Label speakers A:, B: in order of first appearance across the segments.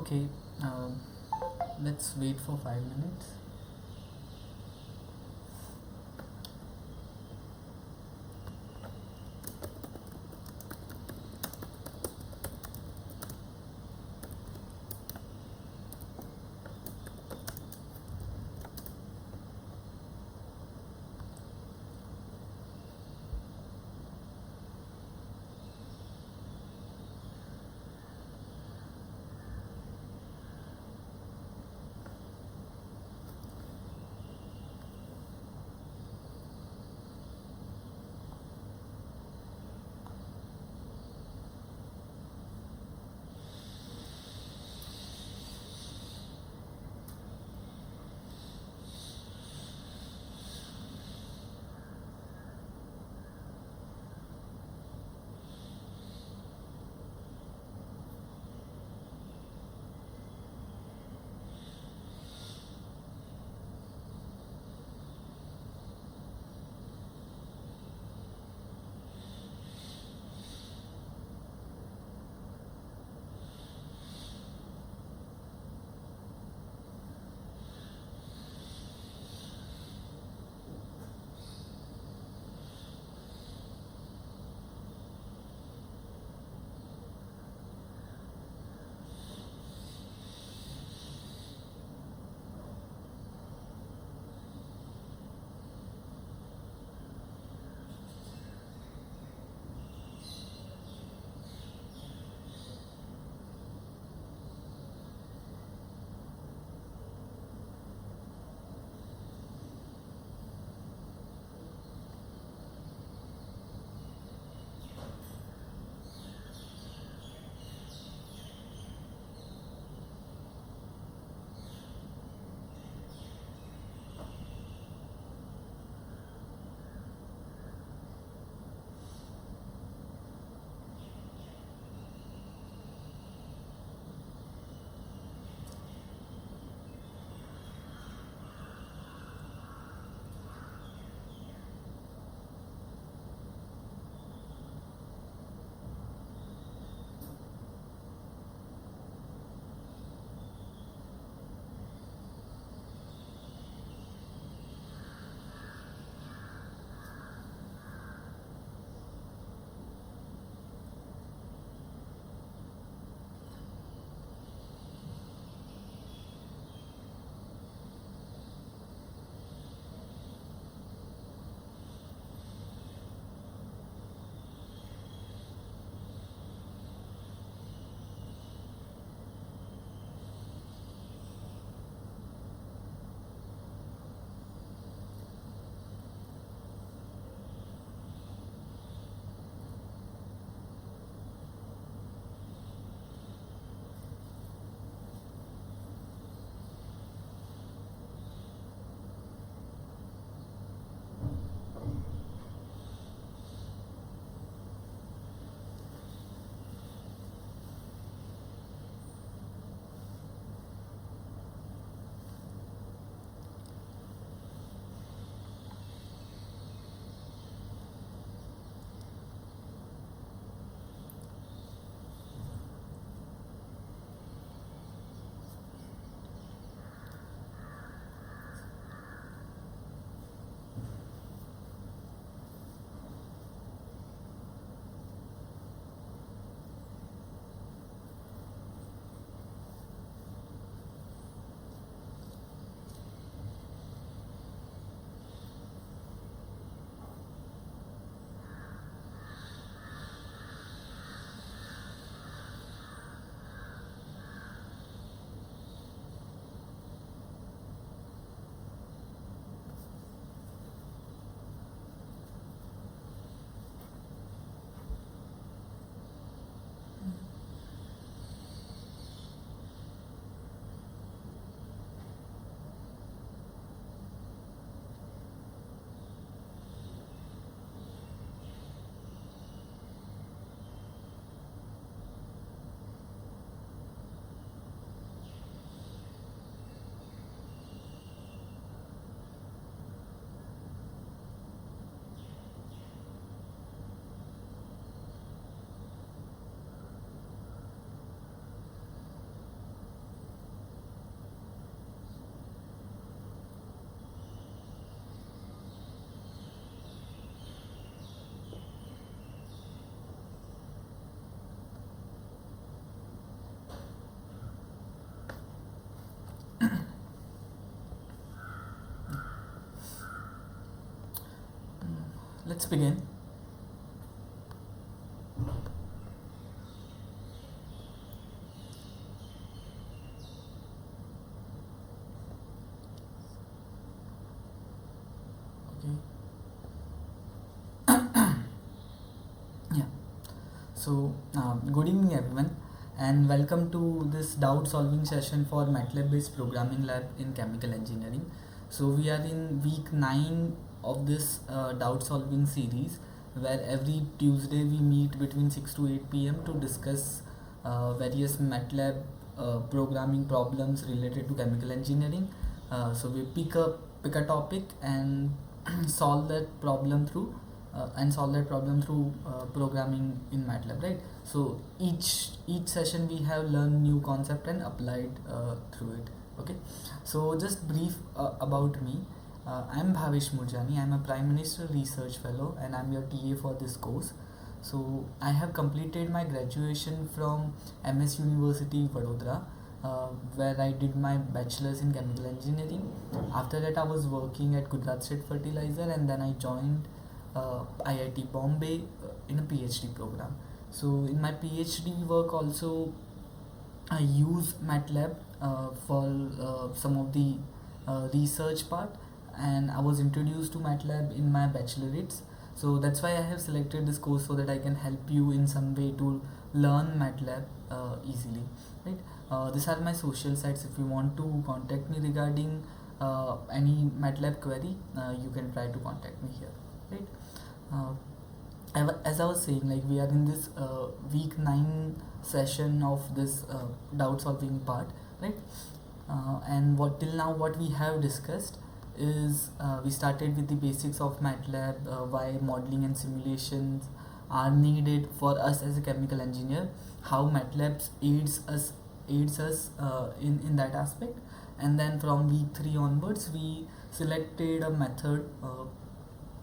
A: Okay, um, let's wait for 5 minutes. Let's begin. Okay. Yeah. So, good evening, everyone, and welcome to this doubt solving session for Matlab based programming lab in chemical engineering. So, we are in week 9 of this doubt solving series, where every Tuesday we meet between 6 to 8 p.m. to discuss various Matlab programming problems related to chemical engineering. So, we pick a topic and solve that problem through programming in MATLAB, right? So each session we have learned new concept and applied through it. Okay, so just brief about me. I'm Bhavesh Moorjani. I'm a Prime Minister Research Fellow and I'm your TA for this course. So I have completed my graduation from MS University Vadodara, where I did my bachelor's in chemical engineering. After that, I was working at Gujarat State Fertilizer, and then I joined IIT Bombay in a PhD program. So in my PhD work also, I use Matlab for some of the research part, and I was introduced to Matlab in my bachelorates. So that's why I have selected this course, so that I can help you in some way to learn Matlab easily, right? These are my social sites. If you want to contact me regarding any Matlab query, you can try to contact me here, right? Uh, as I was saying, like we are in this week 9 session of this doubt solving part, right? And what till now what we have discussed is we started with the basics of MATLAB, why modeling and simulations are needed for us as a chemical engineer, how MATLAB aids us in that aspect, and then from week 3 onwards we selected a method,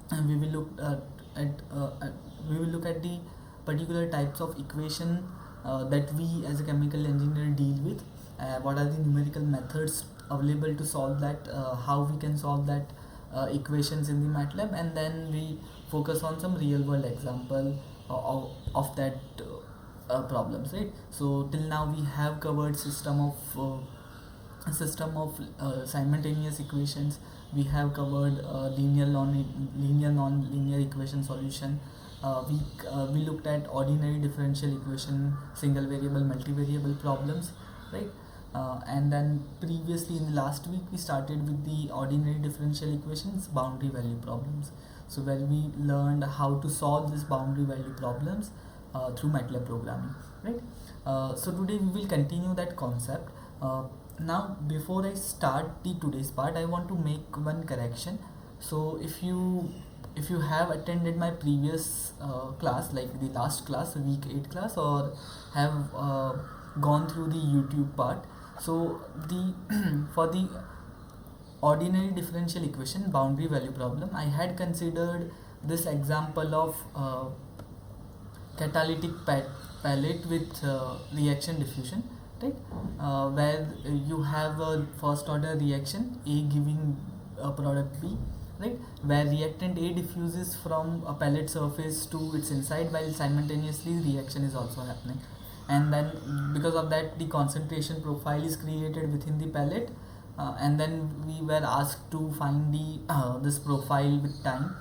A: and we will look at the particular types of equation that we as a chemical engineer deal with. What are the numerical methods available to solve that, how we can solve that equations in the MATLAB, and then we focus on some real world example of that problems, right? So till now we have covered system of simultaneous equations. We have covered linear non-linear equation solution. We looked at ordinary differential equation, single variable, multivariable problems, right? And then previously in the last week we started with the ordinary differential equations boundary value problems. So where we learned how to solve these boundary value problems through MATLAB programming, right? So today we will continue that concept. Now before I start the today's part, I want to make one correction. So if you have attended my previous class, like the last class, week 8 class, or have gone through the YouTube part, so the for the ordinary differential equation boundary value problem, I had considered this example of catalytic palette with reaction diffusion, right? Where you have a first order reaction A giving a product B, right? Where reactant A diffuses from a pellet surface to its inside, while simultaneously reaction is also happening, and then because of that the concentration profile is created within the pellet, and then we were asked to find the this profile with time.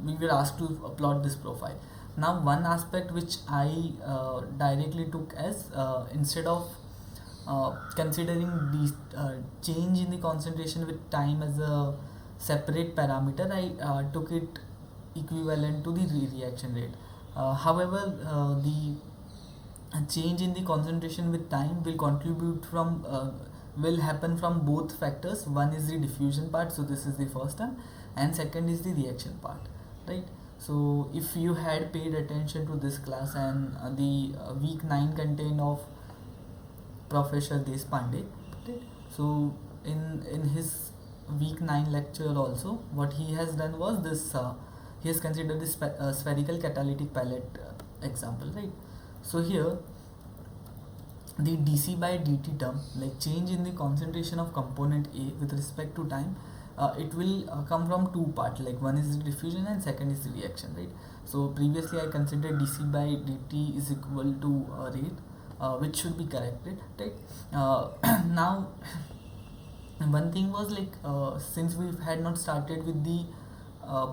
A: We were asked to plot this profile. Now one aspect which I directly took as, instead of considering the change in the concentration with time as a separate parameter, I took it equivalent to the reaction rate. However, the change in the concentration with time will happen from both factors. One is the diffusion part, so this is the first one, and second is the reaction part, right? So if you had paid attention to this class, and the week 9 contained of Professor Deshpande, right? So in his week 9 lecture also, what he has done was this, he has considered this spherical catalytic palette example, right? So here the dc by dt term, like change in the concentration of component A with respect to time, it will come from two parts, like one is the diffusion and second is the reaction, right? So previously I considered dc by dt is equal to rate, which should be corrected, right? Now one thing was like, since we had not started with the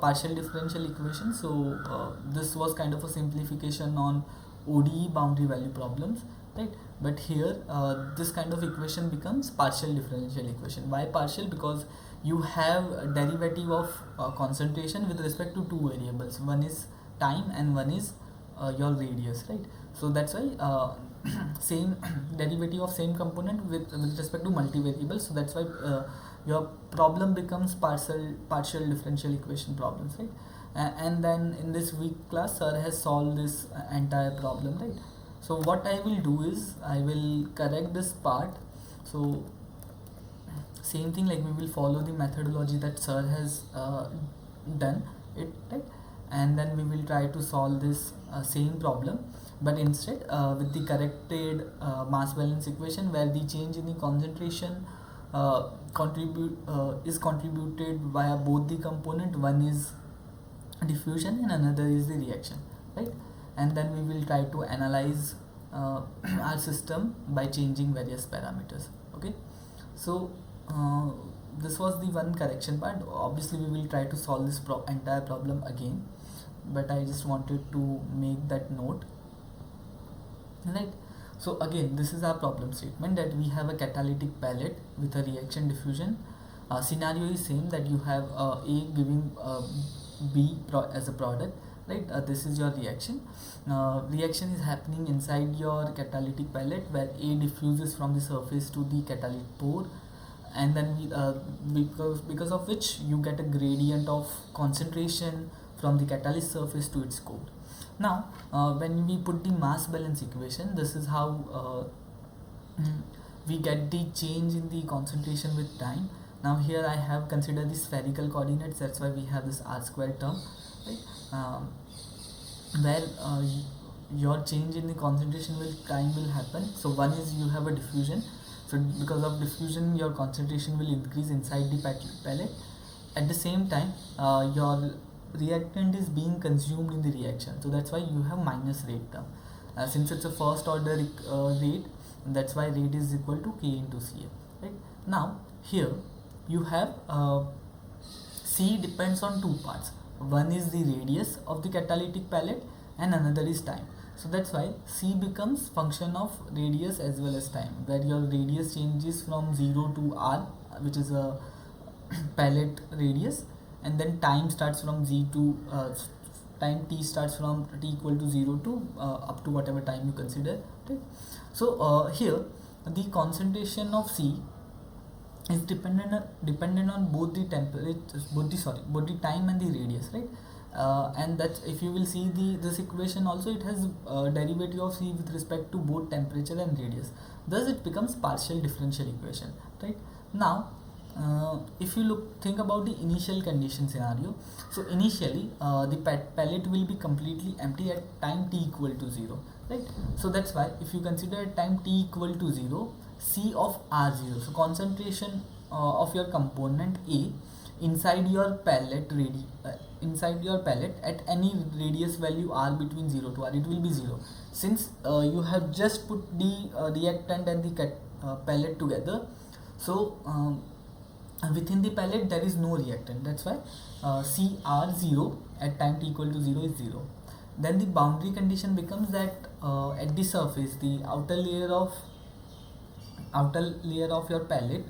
A: partial differential equation, so this was kind of a simplification on ODE boundary value problems, right? But here this kind of equation becomes partial differential equation. Why partial? Because you have a derivative of concentration with respect to two variables. One is time and one is your radius, right? So that's why same derivative of same component with respect to multivariables. So that's why your problem becomes partial differential equation problems, right? And then in this week class, sir has solved this entire problem, right? So what I will do is I will correct this part. So same thing, like we will follow the methodology that sir has done it, right? And then we will try to solve this same problem, but instead with the corrected mass balance equation, where the change in the concentration is contributed via both the component. One is diffusion and another is the reaction, right? And then we will try to analyze our system by changing various parameters. Okay, so this was the one correction part. Obviously we will try to solve this entire problem again, but I just wanted to make that note, right? So again, this is our problem statement, that we have a catalytic pellet with a reaction diffusion. Scenario is same, that you have A giving B as a product, right? This is your reaction. Reaction is happening inside your catalytic pellet, where A diffuses from the surface to the catalytic pore, and then because of which you get a gradient of concentration from the catalyst surface to its core. Now when we put the mass balance equation, this is how we get the change in the concentration with time. Now here I have considered the spherical coordinates, that's why we have this r squared term, right? Where your change in the concentration with time will happen. So one is you have a diffusion, so because of diffusion your concentration will increase inside the pellet. At the same time your reactant is being consumed in the reaction, so that's why you have minus rate term. Since it's a first order rate, that's why rate is equal to K into Ca, right? Now here you have C depends on two parts. One is the radius of the catalytic pellet and another is time. So that's why C becomes function of radius as well as time, where your radius changes from 0 to R, which is a pellet radius, and then time starts from time t starts from t equal to 0 to up to whatever time you consider, right? So here the concentration of C is dependent on both the temperature, both the time and the radius, right? And that's, if you will see this equation also, it has derivative of C with respect to both temperature and radius. Thus it becomes partial differential equation, right? Now if you think about the initial condition scenario, so initially the pellet will be completely empty at time t equal to 0, right? So that's why if you consider at time t equal to 0, C of R0, so concentration of your component A inside your pellet at any radius value R between 0 to R, it will be 0, since you have just put the reactant and the pellet together. So within the pellet there is no reactant, that's why CR0 at time t equal to 0 is 0. Then the boundary condition becomes that at the surface, the outer layer of your pellet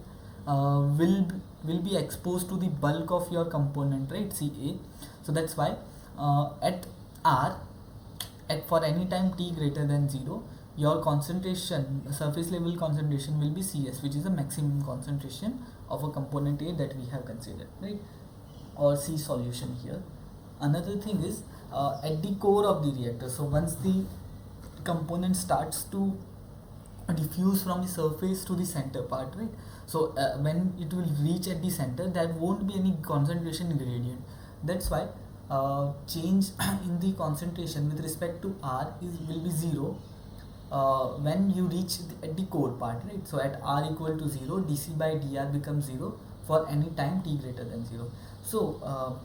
A: will be exposed to the bulk of your component, right, Ca. So that's why at R, for any time t greater than 0, your concentration, surface level concentration, will be Cs, which is the maximum concentration of a component A that we have considered, right, or C solution here. Another thing is at the core of the reactor, so once the component starts to diffuse from the surface to the center part, right? So when it will reach at the center, there won't be any concentration gradient. That's why change in the concentration with respect to R will be 0 when you reach at the core part, right? So at R equal to 0, dC by dr becomes 0 for any time t greater than 0. So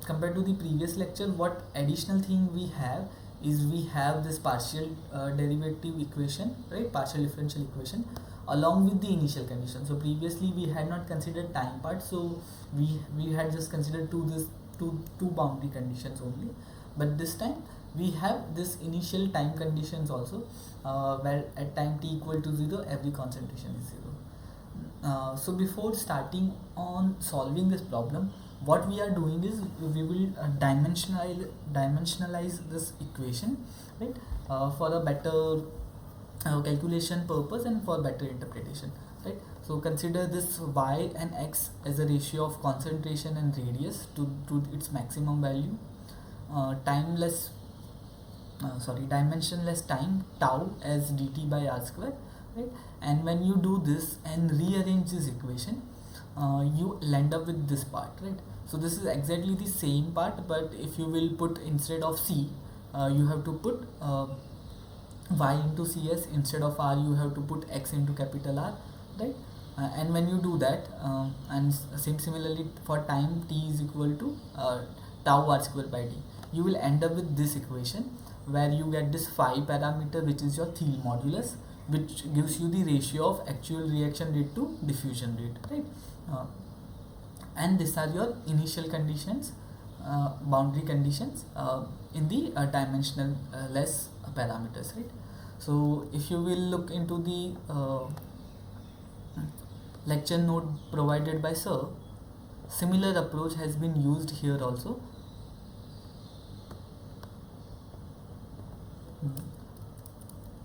A: compared to the previous lecture, what additional thing we have is we have this partial derivative equation, right, partial differential equation, along with the initial condition. So previously we had not considered time part, so we had just considered two boundary conditions only, but this time we have this initial time conditions also, where at time t equal to 0 every concentration is 0. So before starting on solving this problem, what we are doing is we will dimensionalize this equation, right, for a better calculation purpose and for better interpretation, right. So consider this y and x as a ratio of concentration and radius to its maximum value, dimensionless time tau as dt by r square, right. And when you do this and rearrange this equation, you will end up with this part, right. So this is exactly the same part, but if you will put instead of c, you have to put y into cs, instead of r you have to put x into capital R, right. And when you do that, and similarly for time t is equal to tau r square by d, you will end up with this equation where you get this phi parameter, which is your Thiele modulus, which gives you the ratio of actual reaction rate to diffusion rate, right. And these are your initial conditions, boundary conditions in the dimensional less parameters, right. So if you will look into the lecture note provided by sir, similar approach has been used here also.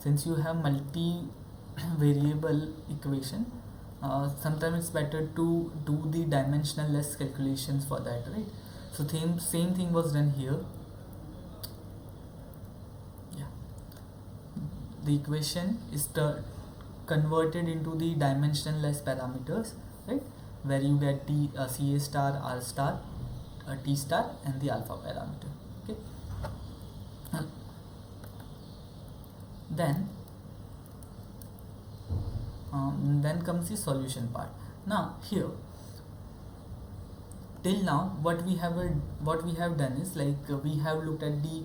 A: Since you have multi-variable equation, sometimes it's better to do the dimensional less calculations for that, right. So same thing was done here. Yeah, the equation is converted into the dimensional less parameters, right, where you get the ca star, r star, t star, and the alpha parameter. Okay. Then comes the solution part. Now here, till now what we have done is, like, we have looked at the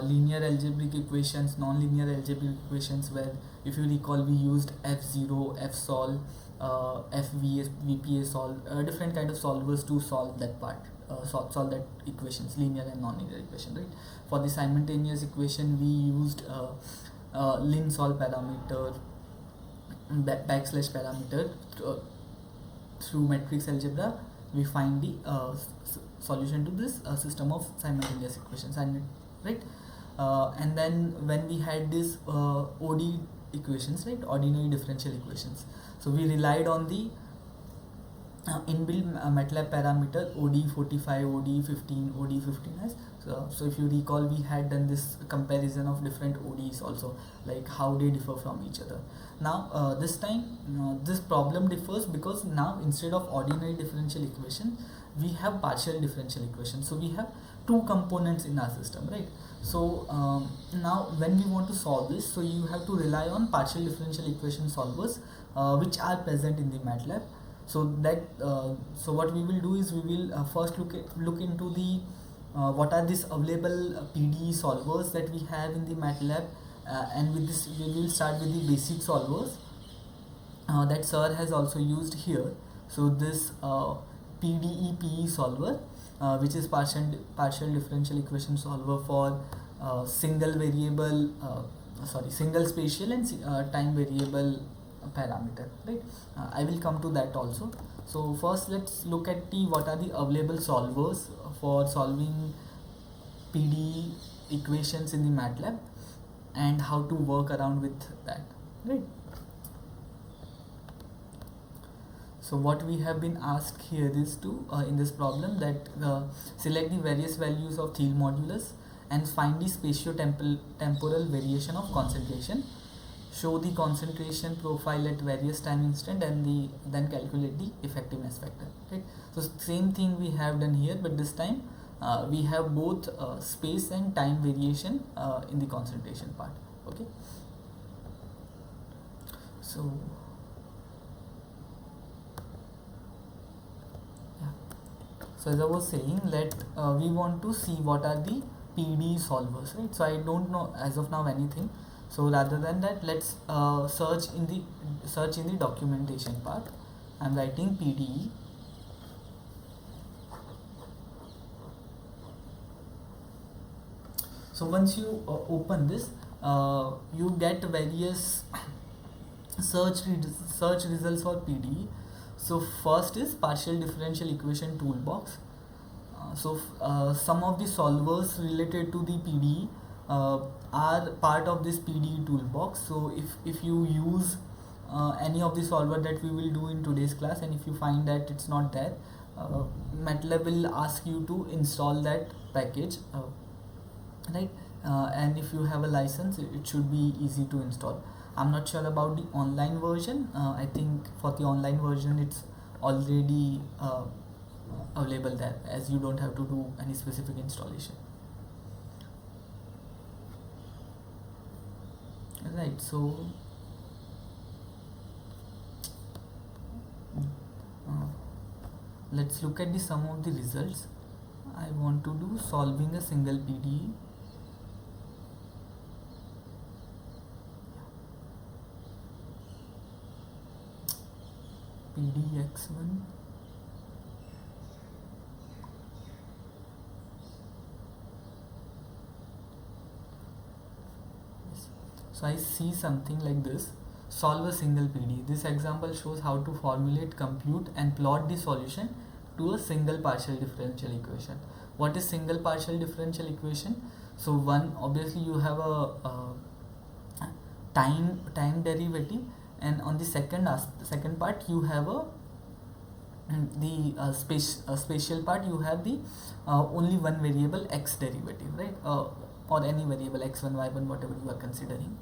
A: linear algebraic equations, non-linear algebraic equations, where if you recall we used f0, fsol, fvs, vpa solve, different kind of solvers to solve that part, solve that equations, linear and non-linear equation, right. For the simultaneous equation we used lin sol parameter, backslash parameter, through matrix algebra we find the solution to this system of simultaneous equations, and right. And then when we had this OD equations, right, ordinary differential equations, so we relied on the inbuilt Matlab parameter OD45, OD15, OD15s. So if you recall, we had done this comparison of different ODs also, like how they differ from each other. Now this time this problem differs because now instead of ordinary differential equation we have partial differential equation. So we have two components in our system, right. So now when we want to solve this, so you have to rely on partial differential equation solvers which are present in the Matlab. So that so what we will do is we will first look into the what are these available PDE solvers that we have in the Matlab, and with this we will start with the basic solvers that sir has also used here. So this PDE solver, which is partial differential equation solver for single spatial and time variable parameter, right. I will come to that also. So first let's look at what are the available solvers for solving PDE equations in the Matlab and how to work around with that, right. So what we have been asked here is to in this problem that select the various values of Thiele modulus and find the spatio-temporal variation of concentration, show the concentration profile at various time instant, and then calculate the effectiveness factor, right. So same thing we have done here, but this time we have both space and time variation in the concentration part. Okay, so So as I was saying, we want to see what are the PD solvers, right? So I don't know as of now anything. So rather than that, let's search in the documentation part. I'm writing PDE. So once you open this, you get various search results for PDE. So first is partial differential equation toolbox. Some of the solvers related to the PDE are part of this PDE toolbox. So if you use any of the solver that we will do in today's class, and if you find that it's not there, Matlab will ask you to install that package, right? And if you have a license, it should be easy to install. I'm not sure about the online version. I think for the online version it's already available there, as you don't have to do any specific installation. Right, so let's look at the sum of the results. I want to do solving a single PDE. PDX1. So I see something like this: solve a single PDE. This example shows how to formulate, compute and plot the solution to a single partial differential equation. What is single partial differential equation? So one, obviously you have a time derivative, and on the second part you have the spatial part, you have the only one variable x derivative, right? Or any variable x1, y1, whatever you are considering,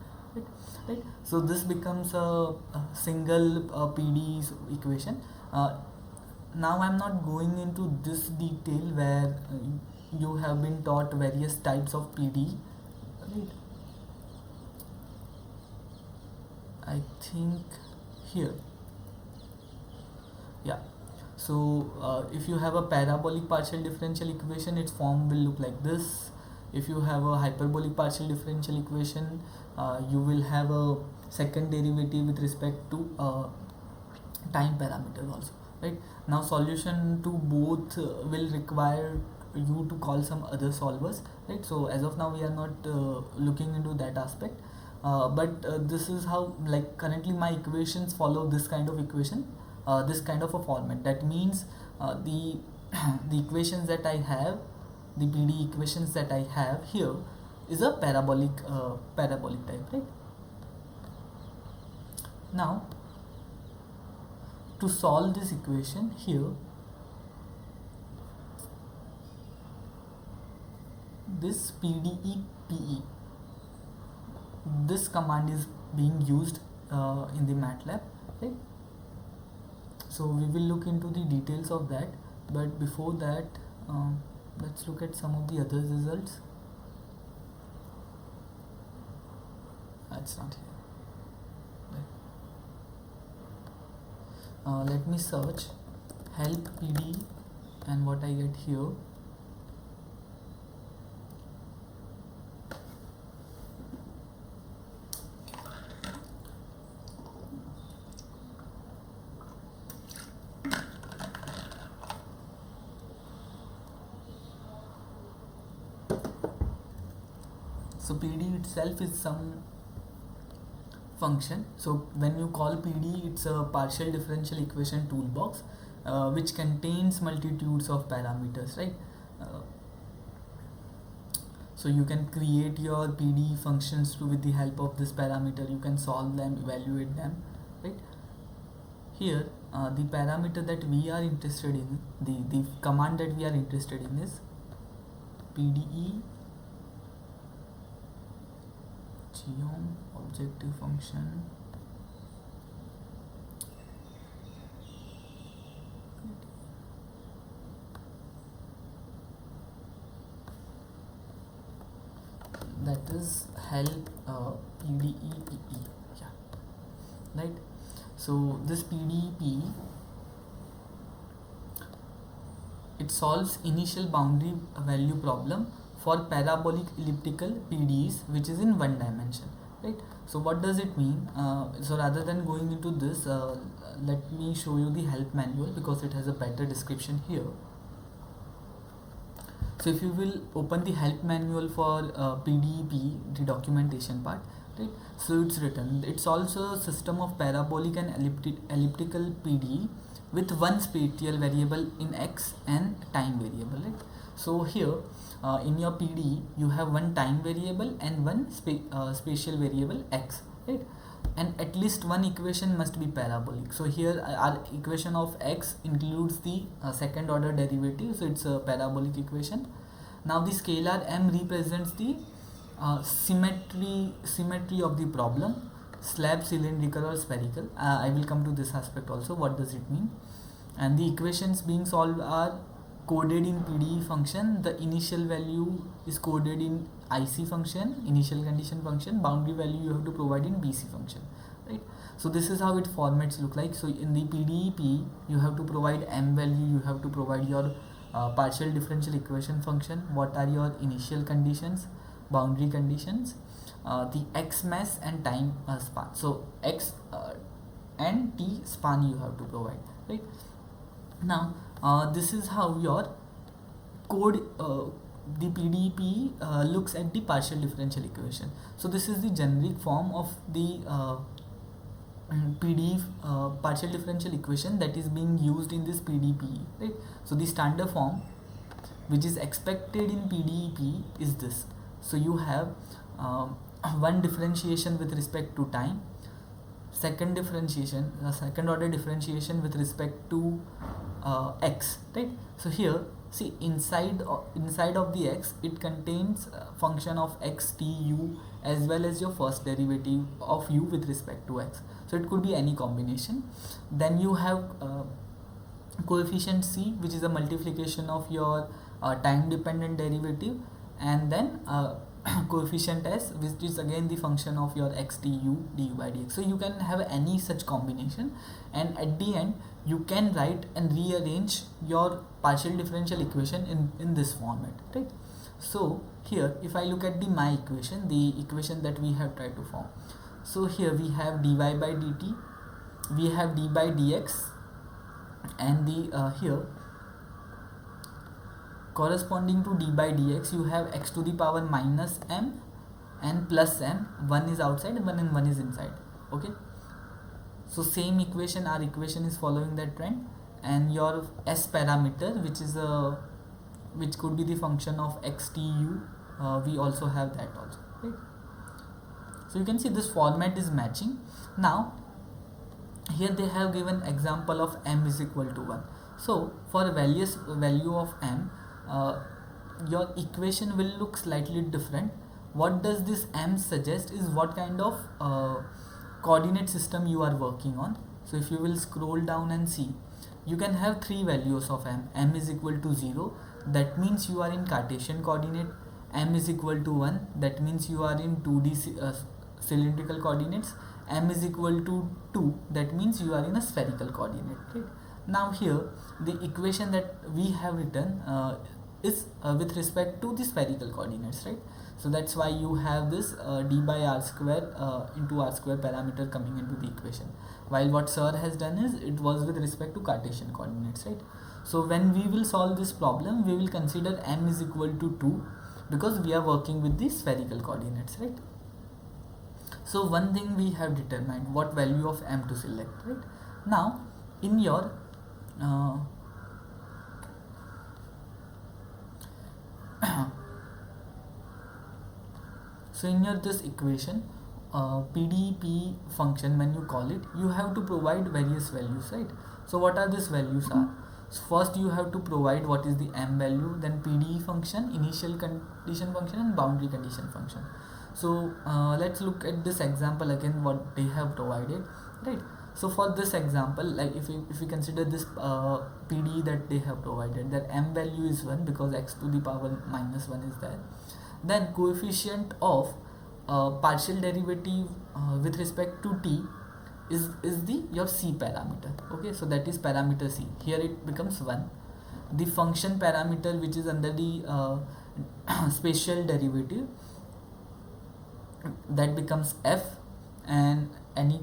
A: right? So this becomes a single PDE equation. Now I'm not going into this detail where you have been taught various types of PDE, right? I think here, yeah. So if you have a parabolic partial differential equation, its form will look like this. If you have a hyperbolic partial differential equation, you will have a second derivative with respect to time parameter also, right? Now solution to both will require you to call some other solvers, right? So as of now we are not looking into that aspect, but this is how, like, currently my equations follow this kind of equation, this kind of a format. That means the the equations that I have, the PDE equations that I have here, is a parabolic type, right? Now to solve this equation here, this PDE, this command is being used in the Matlab, right? So we will look into the details of that, but before that, let's look at some of the other results. That's not here. Right. Let me search help PD, and what I get here. So PD itself is some function. So when you call PD, it's a partial differential equation toolbox which contains multitudes of parameters, right? So you can create your PD functions with the help of this parameter. You can solve them, evaluate them, right? Here the parameter that we are interested in, the command that we are interested in is PDE geom objective function that is help PDEPE, yeah, right? So this PDEP, it solves initial boundary value problem for parabolic elliptical PDEs which is in one dimension, right? So what does it mean? So rather than going into this, let me show you the help manual because it has a better description here. So if you will open the help manual for PDEP, the documentation part, right? So it's written, it's also a system of parabolic and elliptical PDE with one spatial variable in X and time variable, right? So here in your PDE you have one time variable and one spatial variable X, right? And at least one equation must be parabolic. So here our equation of X includes the second order derivative, so it's a parabolic equation. Now the scalar m represents the symmetry of the problem, slab, cylindrical or spherical. I will come to this aspect also, what does it mean. And the equations being solved are coded in PDE function. The initial value is coded in IC function, initial condition function. Boundary value you have to provide in BC function, right? So this is how it formats look like. So in the PDEP you have to provide m value, you have to provide your partial differential equation function, what are your initial conditions, boundary conditions, the x mass and time span. So x and t span you have to provide, right? Now this is how your code, the PDEP looks at the partial differential equation. So this is the generic form of the PDE partial differential equation that is being used in this PDEP, right? So the standard form which is expected in PDEP is this. So you have one differentiation with respect to time, second differentiation, second order differentiation with respect to x, right? So here see inside of the x it contains function of x, t, u as well as your first derivative of u with respect to x. So it could be any combination. Then you have coefficient c, which is a multiplication of your time dependent derivative, and then coefficient s, which is again the function of your x, t, u du by dx. So you can have any such combination, and at the end you can write and rearrange your partial differential equation in this format, right? So here if I look at my equation, the equation that we have tried to form. So here we have dy by dt, we have d by dx, and the here corresponding to d by dx you have x to the power minus m and plus m. One is outside and one is inside, okay? So same equation, our equation is following that trend, and your s parameter which could be the function of x, t, u, we also have that also, right? So you can see this format is matching. Now here they have given example of m is equal to 1. So for various value of m, your equation will look slightly different. What does this m suggest is what kind of coordinate system you are working on. So if you will scroll down and see, you can have three values of m is equal to 0, that means you are in Cartesian coordinate, m is equal to 1, that means you are in 2D cylindrical coordinates, m is equal to 2, that means you are in a spherical coordinate, right? Now here the equation that we have written is with respect to the spherical coordinates, right? So that's why you have this d by r square into r square parameter coming into the equation, while what sir has done is it was with respect to Cartesian coordinates, right? So when we will solve this problem, we will consider m is equal to 2 because we are working with the spherical coordinates, right? So one thing we have determined what value of m to select, right? Now in your so in your this equation PDEP function, when you call it, you have to provide various values, right? So what are these values are? So first you have to provide what is the m value, then PDE function, initial condition function, and boundary condition function. So let's look at this example again, what they have provided, right? So for this example, like if we consider this PDE that they have provided, that m value is 1 because x to the power minus 1 is there. Then coefficient of partial derivative with respect to t is the your c parameter, okay? So that is parameter c, here it becomes 1. the function parameter which is under the spatial derivative, that becomes f, and any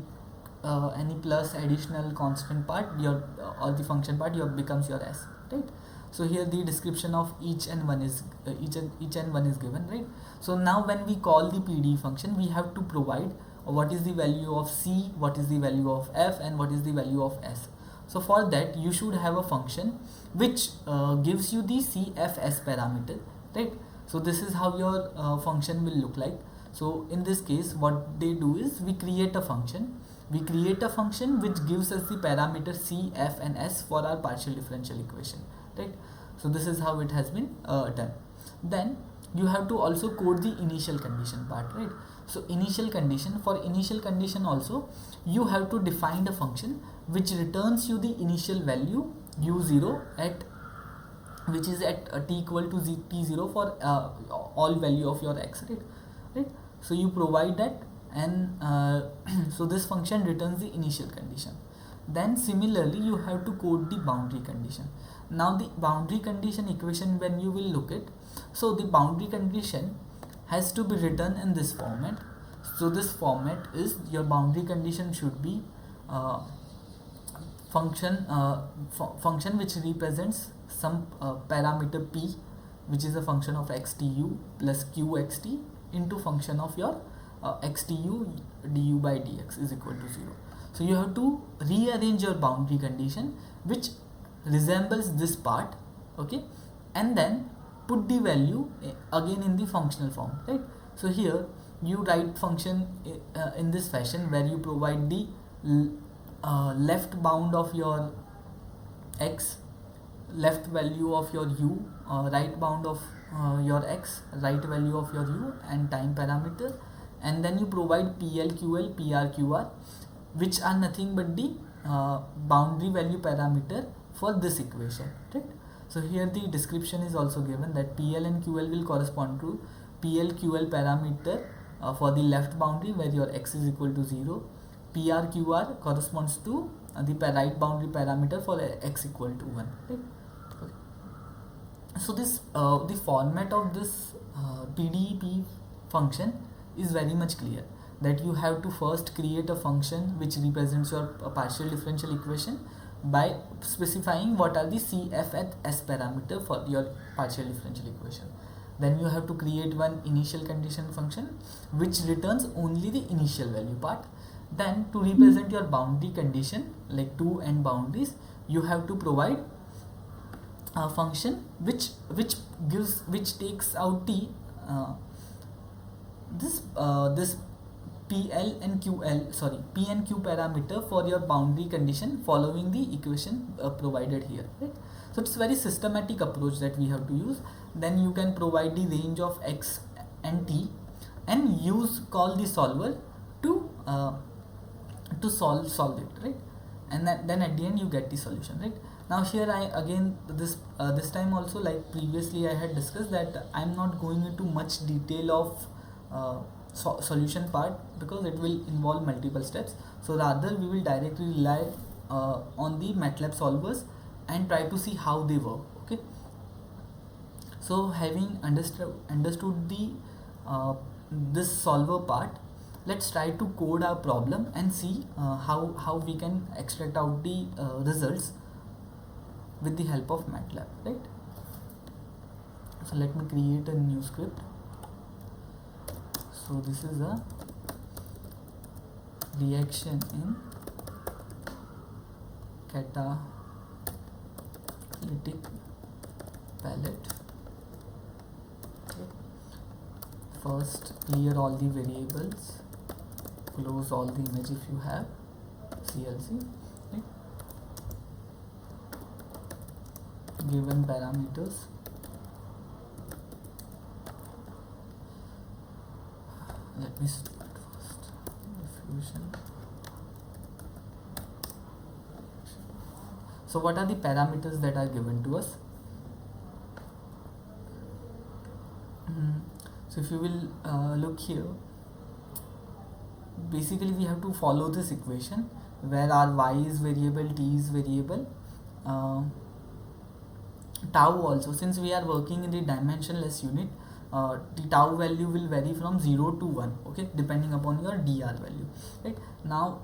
A: plus additional constant part, your or the function part, your becomes your s, right? So here the description of each and one is given, right? So now when we call the PD function, we have to provide what is the value of c, what is the value of f, and what is the value of s. So for that you should have a function which gives you the c, f, s parameter, right? So this is how your function will look like. So in this case what they do is we create a function which gives us the parameter c, f, and s for our partial differential equation, right? So this is how it has been done. Then you have to also code the initial condition part, right? So initial condition, for initial condition also you have to define a function which returns you the initial value u0 at which is at t equal to t0 for all value of your x, right? So you provide that, and so this function returns the initial condition. Then similarly you have to code the boundary condition. Now the boundary condition equation, when you will look at, so the boundary condition has to be written in this format. So this format is, your boundary condition should be function which represents some parameter p, which is a function of xtu plus qxt into function of your xtu du by dx is equal to 0. So you have to rearrange your boundary condition which resembles this part, okay, and then put the value again in the functional form, right? So here you write function in this fashion, where you provide the left bound of your x, left value of your u, right bound of your x, right value of your u, and time parameter, and then you provide pl, ql, pr, qr, which are nothing but the boundary value parameter for this equation, right? So here the description is also given that pl and ql will correspond to pl, ql parameter for the left boundary where your x is equal to 0, pr, qr corresponds to the right boundary parameter for x equal to 1, right? Okay. So this the format of this PDP function is very much clear, that you have to first create a function which represents your partial differential equation by specifying what are the c, f, and s parameter for your partial differential equation. Then you have to create one initial condition function which returns only the initial value part. Then to represent your boundary condition, like two end boundaries, you have to provide a function which takes out the this PL and QL, sorry, P and Q parameter for your boundary condition following the equation provided here, right? So it's very systematic approach that we have to use. Then you can provide the range of x and t and call the solver to solve it, right? And then at the end you get the solution, right? Now here I again this time also, like previously I had discussed, that I'm not going into much detail of solution part because it will involve multiple steps. So rather we will directly rely on the Matlab solvers and try to see how they work, okay? So having understood the this solver part, let's try to code our problem and see how we can extract out the results with the help of Matlab, right? So let me create a new script. So this is a reaction in catalytic palette. Okay. First clear all the variables, close all the image if you have CLC, right? Given parameters, let me start first. Diffusion. So what are the parameters that are given to us? So if you will look here, basically we have to follow this equation where our y is variable, t is variable, tau also, since we are working in the dimensionless unit, the tau value will vary from 0 to 1, okay, depending upon your dr value, right? Now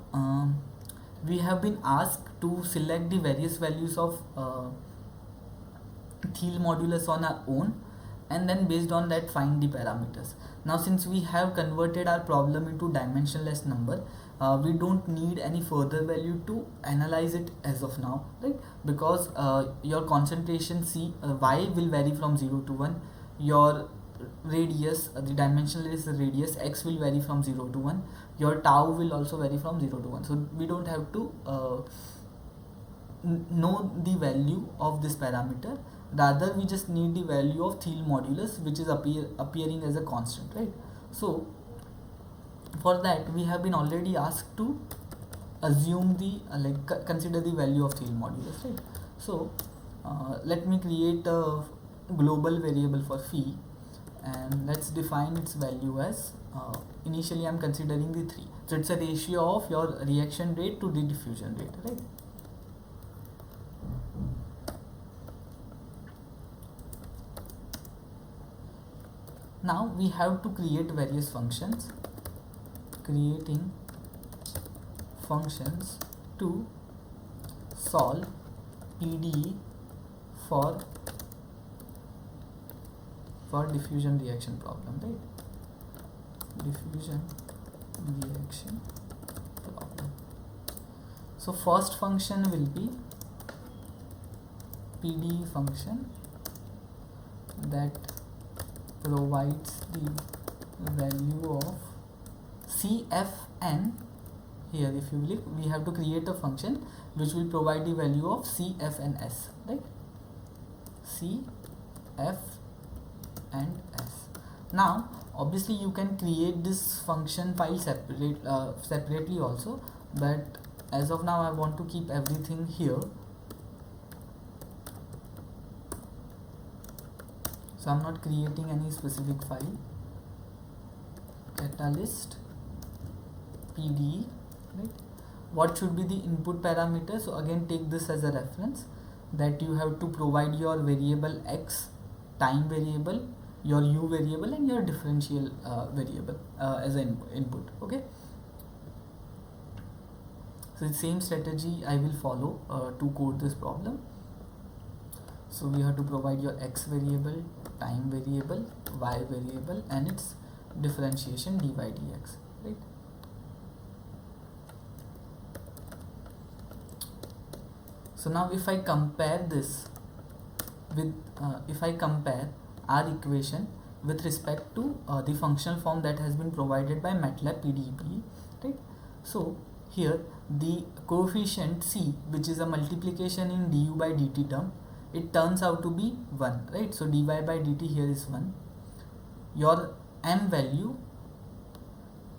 A: we have been asked to select the various values of Thiel modulus on our own, and then based on that find the parameters. Now since we have converted our problem into dimensionless number, we don't need any further value to analyze it as of now, right? Because your concentration C, y will vary from 0 to 1, your radius, the dimensionless radius x will vary from 0 to 1, your tau will also vary from 0 to 1, so we don't have to know the value of this parameter. Rather we just need the value of Thiel modulus, which is appearing as a constant, right? So for that we have been already asked to assume the consider the value of Thiel modulus, right? So let me create a global variable for phi, and let's define its value as initially I'm considering the 3, so it's a ratio of your reaction rate to the diffusion rate, right? Now we have to create various functions, creating functions to solve PDE for diffusion reaction problem, right? Diffusion reaction problem. So first function will be PDE function that provides the value of CFN. Here if you believe, we have to create a function which will provide the value of CF and S, right? CF and S. Now obviously you can create this function file separately also, but as of now I want to keep everything here, so I'm not creating any specific file. Catalyst PDE, right? What should be the input parameter? So again take this as a reference, that you have to provide your variable x, time variable, your u variable, and your differential variable as an input, okay? So the same strategy I will follow to code this problem. So we have to provide your x variable, time variable, y variable, and its differentiation dy dx, right? So now if I compare this with if I compare our equation with respect to the functional form that has been provided by Matlab PDE, right? So here the coefficient c, which is a multiplication in du by dt term, it turns out to be 1, right? So dy by dt here is 1. Your m value,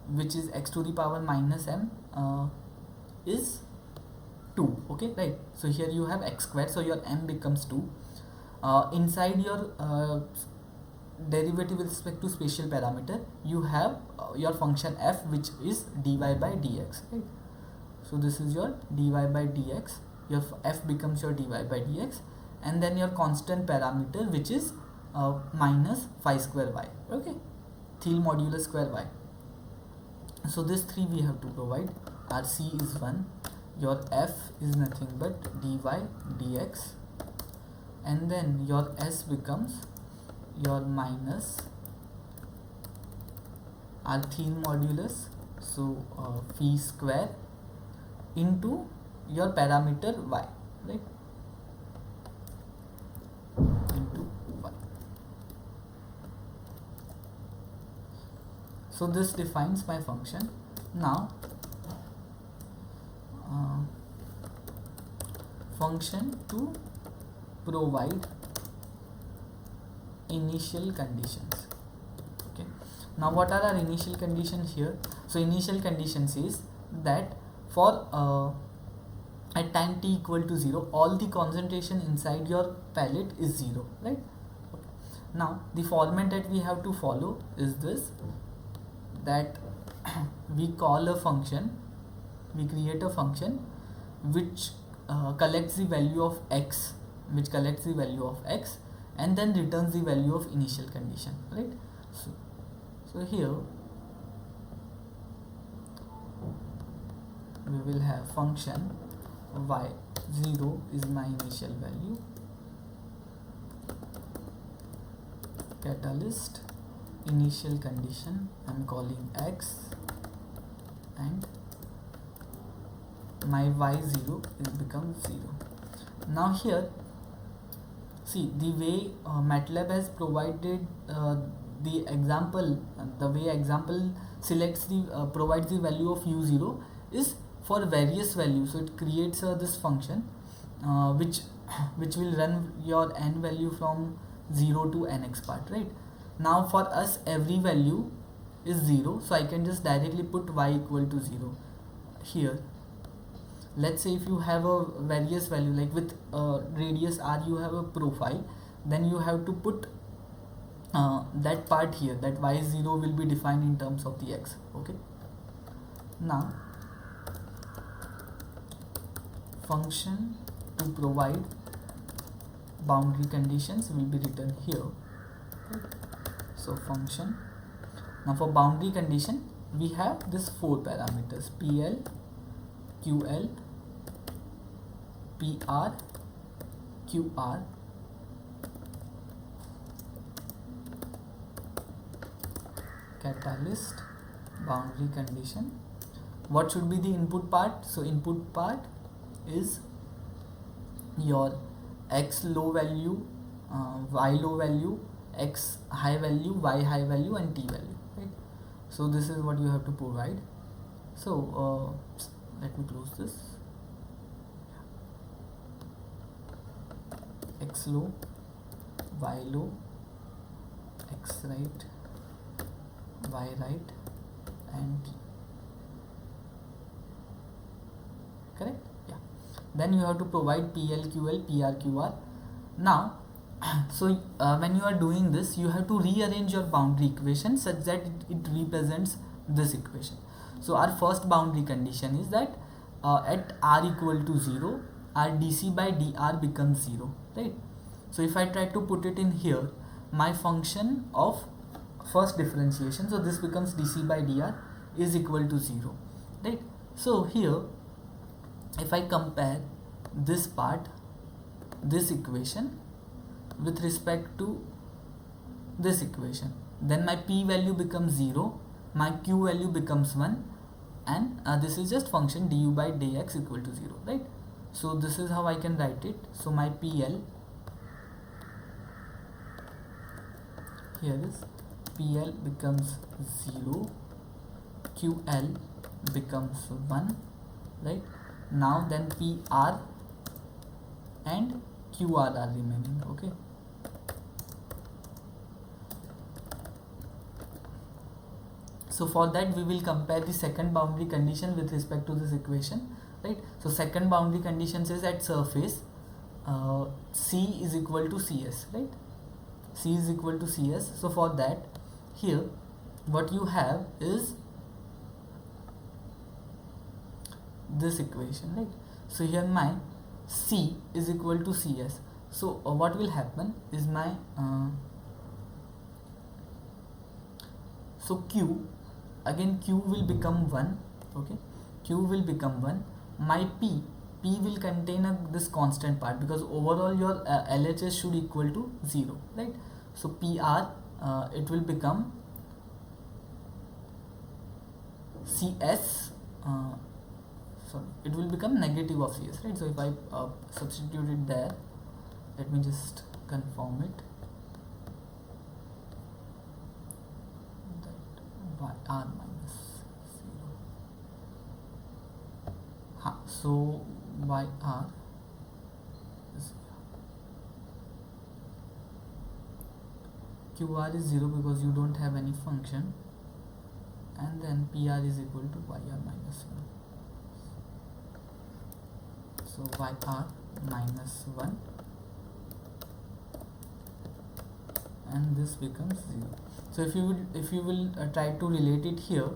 A: which is x to the power minus m, is 2, okay, right? So here you have x squared, so your m becomes 2. Inside your derivative with respect to spatial parameter, you have your function f, which is dy by dx, right? So this is your dy by dx, your f becomes your dy by dx, and then your constant parameter, which is minus phi square y, okay, Thiel modulus square y. So this 3 we have to provide. Our c is 1, your f is nothing but dy dx, and then your s becomes your minus our Thiel modulus, so phi square into your parameter y, right? Into y. So this defines my function. Now function to provide initial conditions, okay? Now what are our initial conditions here? So initial condition says that for at time t equal to 0, all the concentration inside your pellet is 0, right? Okay. Now the format that we have to follow is this, that we call a function, we create a function which collects the value of x which collects the value of x and then returns the value of initial condition, right? So here we will have function y0 is my initial value, catalyst, initial condition I'm calling x, and my y0 is becomes 0. Now here see the way Matlab has provided the example, the way example selects the provides the value of u0 is for various values. So it creates this function which will run your n value from 0 to nx part, right? Now for us every value is 0, so I can just directly put y equal to 0 here. Let's say if you have a various value, like with radius r you have a profile, then you have to put that part here, that y0 will be defined in terms of the x. Okay, now function to provide boundary conditions will be written here. So function, now for boundary condition we have this 4 parameters: pl, ql, pr, qr, catalyst, boundary condition. What should be the input part? So input part is your x low value, y low value, x high value, y high value, and t value, right? So this is what you have to provide. So let me close this. X low, y low, x right, y right, and correct? Yeah. Then you have to provide PL, QL, PR, QR. Now, so when you are doing this, you have to rearrange your boundary equation such that it represents this equation. So our first boundary condition is that at r equal to 0, our dc by dr becomes 0, right? So if I try to put it in here, my function of first differentiation, so this becomes dc by dr is equal to 0, right? So here if I compare this part, this equation with respect to this equation, then my p value becomes 0, my q value becomes 1, and this is just function du by dx equal to 0, right? So this is how I can write it. So my pl here is pl becomes 0, ql becomes 1, right? Now then pr and qr are remaining. Okay, so for that we will compare the second boundary condition with respect to this equation, right? So second boundary condition says at surface c is equal to cs, right? C is equal to cs. So for that, here what you have is this equation, right? So here my c is equal to cs. So what will happen is my so q, again q will become 1, okay, q will become 1. My p will contain this constant part, because overall your LHS should equal to 0, right? So pr it will become cs, sorry, it will become negative of cs, right? So if I substitute it there, let me just confirm it, that r minus 0. So yr is qr is 0 because you don't have any function, and then pr is equal to yr minus 1. So yr minus 1, and this becomes 0. So if you will try to relate it here,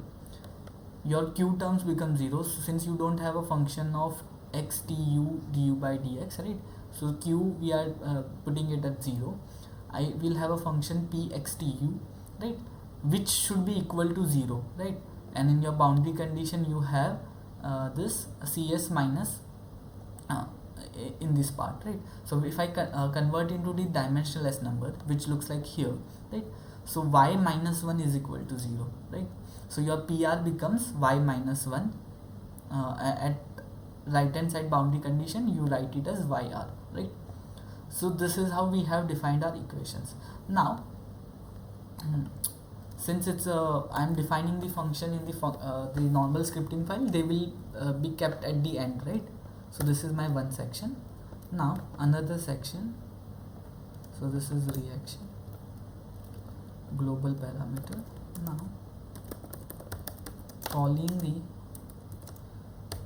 A: your q terms become 0 since you don't have a function of x du by dx, right? So q we are putting it at 0. I will have a function pxtu, right, which should be equal to 0, right, and in your boundary condition you have this cs minus uh, in this part, right. So if I convert into the dimensionless number, which looks like here, right, so y minus 1 is equal to 0, right. So your PR becomes y minus 1. At right hand side boundary condition you write it as yr, right. So this is how we have defined our equations. Now since it's I'm defining the function in the normal scripting file, they will be kept at the end, right. So this is my one section. Now another section, so this is reaction global parameter. Now calling the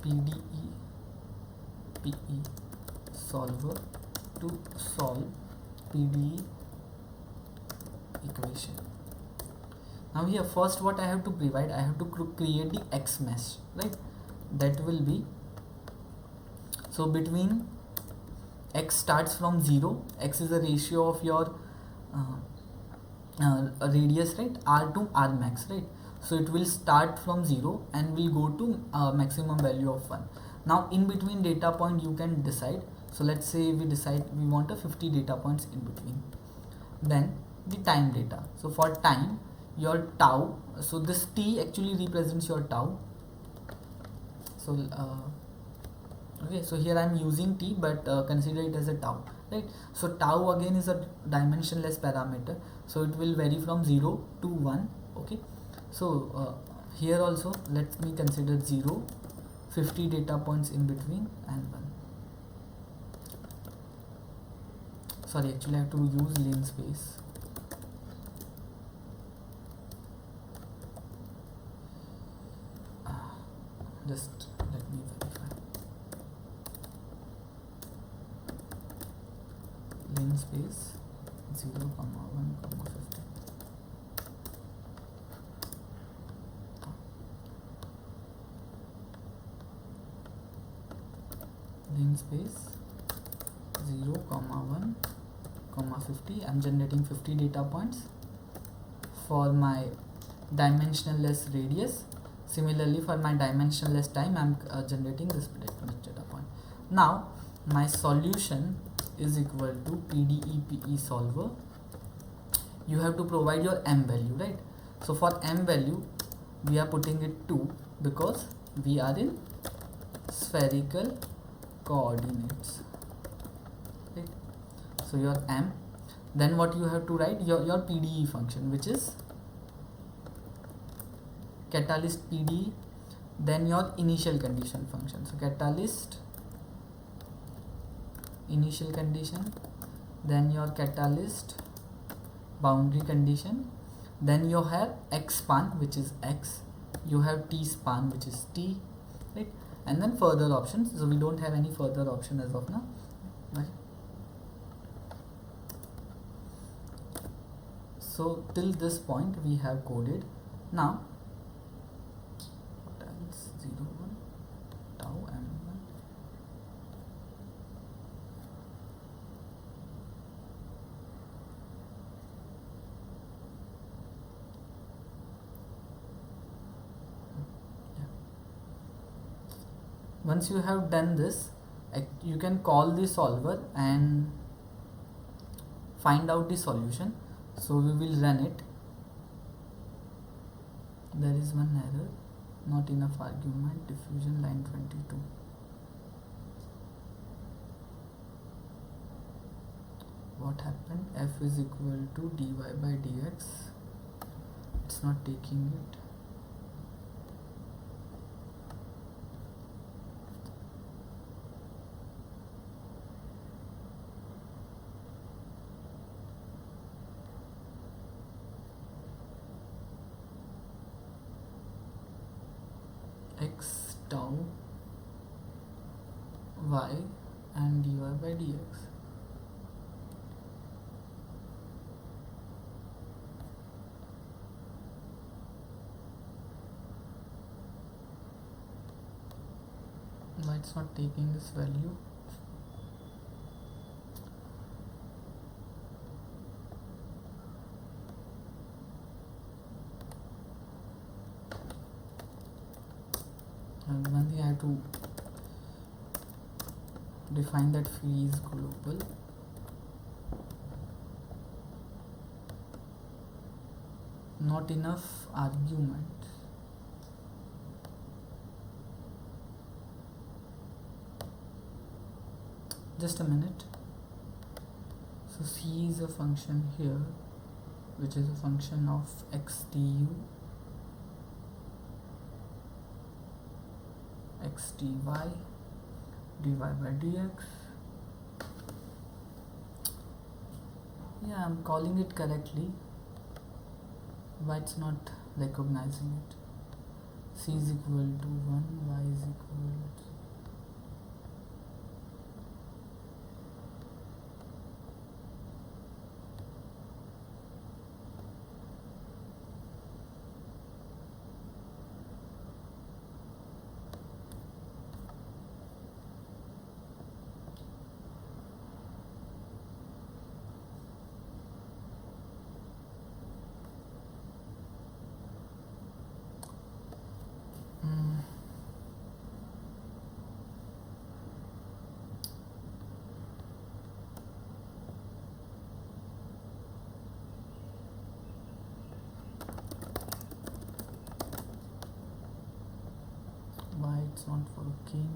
A: PDE PE solver to solve PDE equation. Now here first what I have to provide, I have to create the X mesh, right. That will be, so between X starts from 0, X is a ratio of your radius, right, R to R max, right. So it will start from 0 and will go to maximum value of 1. Now in between data point you can decide, so let's say we decide we want a 50 data points in between. Then the time data, so for time your tau, so this t actually represents your tau. So okay, so here I am using t, but consider it as a tau, right. So tau again is a dimensionless parameter, so it will vary from 0 to 1, okay. So here also let me consider 0, 50 data points in between and 1. Sorry, actually I have to use linspace. Just let me verify. Linspace 0, 1, 50. Linspace 0, 1, 50. I'm generating 50 data points for my dimensionless radius. Similarly for my dimensionless time I'm generating this data point. Now my solution is equal to PDE solver. You have to provide your m value, right. So for m value we are putting it 2 because we are in spherical coordinates, right. So your m, then what you have to write, your PDE function, which is catalyst PDE, then your initial condition function. So catalyst initial condition, then your catalyst boundary condition, then you have X span, which is X, you have T span, which is T, right, and then further options. So we don't have any further option as of now, right. So till this point we have coded. Now what else? 0, 1 tau m1. Once you have done this, you can call the solver and find out the solution. So we will run it. There is one error, not enough argument, diffusion line 22. What happened? F is equal to dy by dx. It's not taking it. X tau y and dy by dx. Why it's not taking this value? one thing I have to define that free is global. Not enough argument. Just a minute. So C is a function here, which is a function of x du, x dy, dy by dx. Yeah, I'm calling it correctly. Why it's not recognizing it? C is equal to 1, y is equal to why it's not working.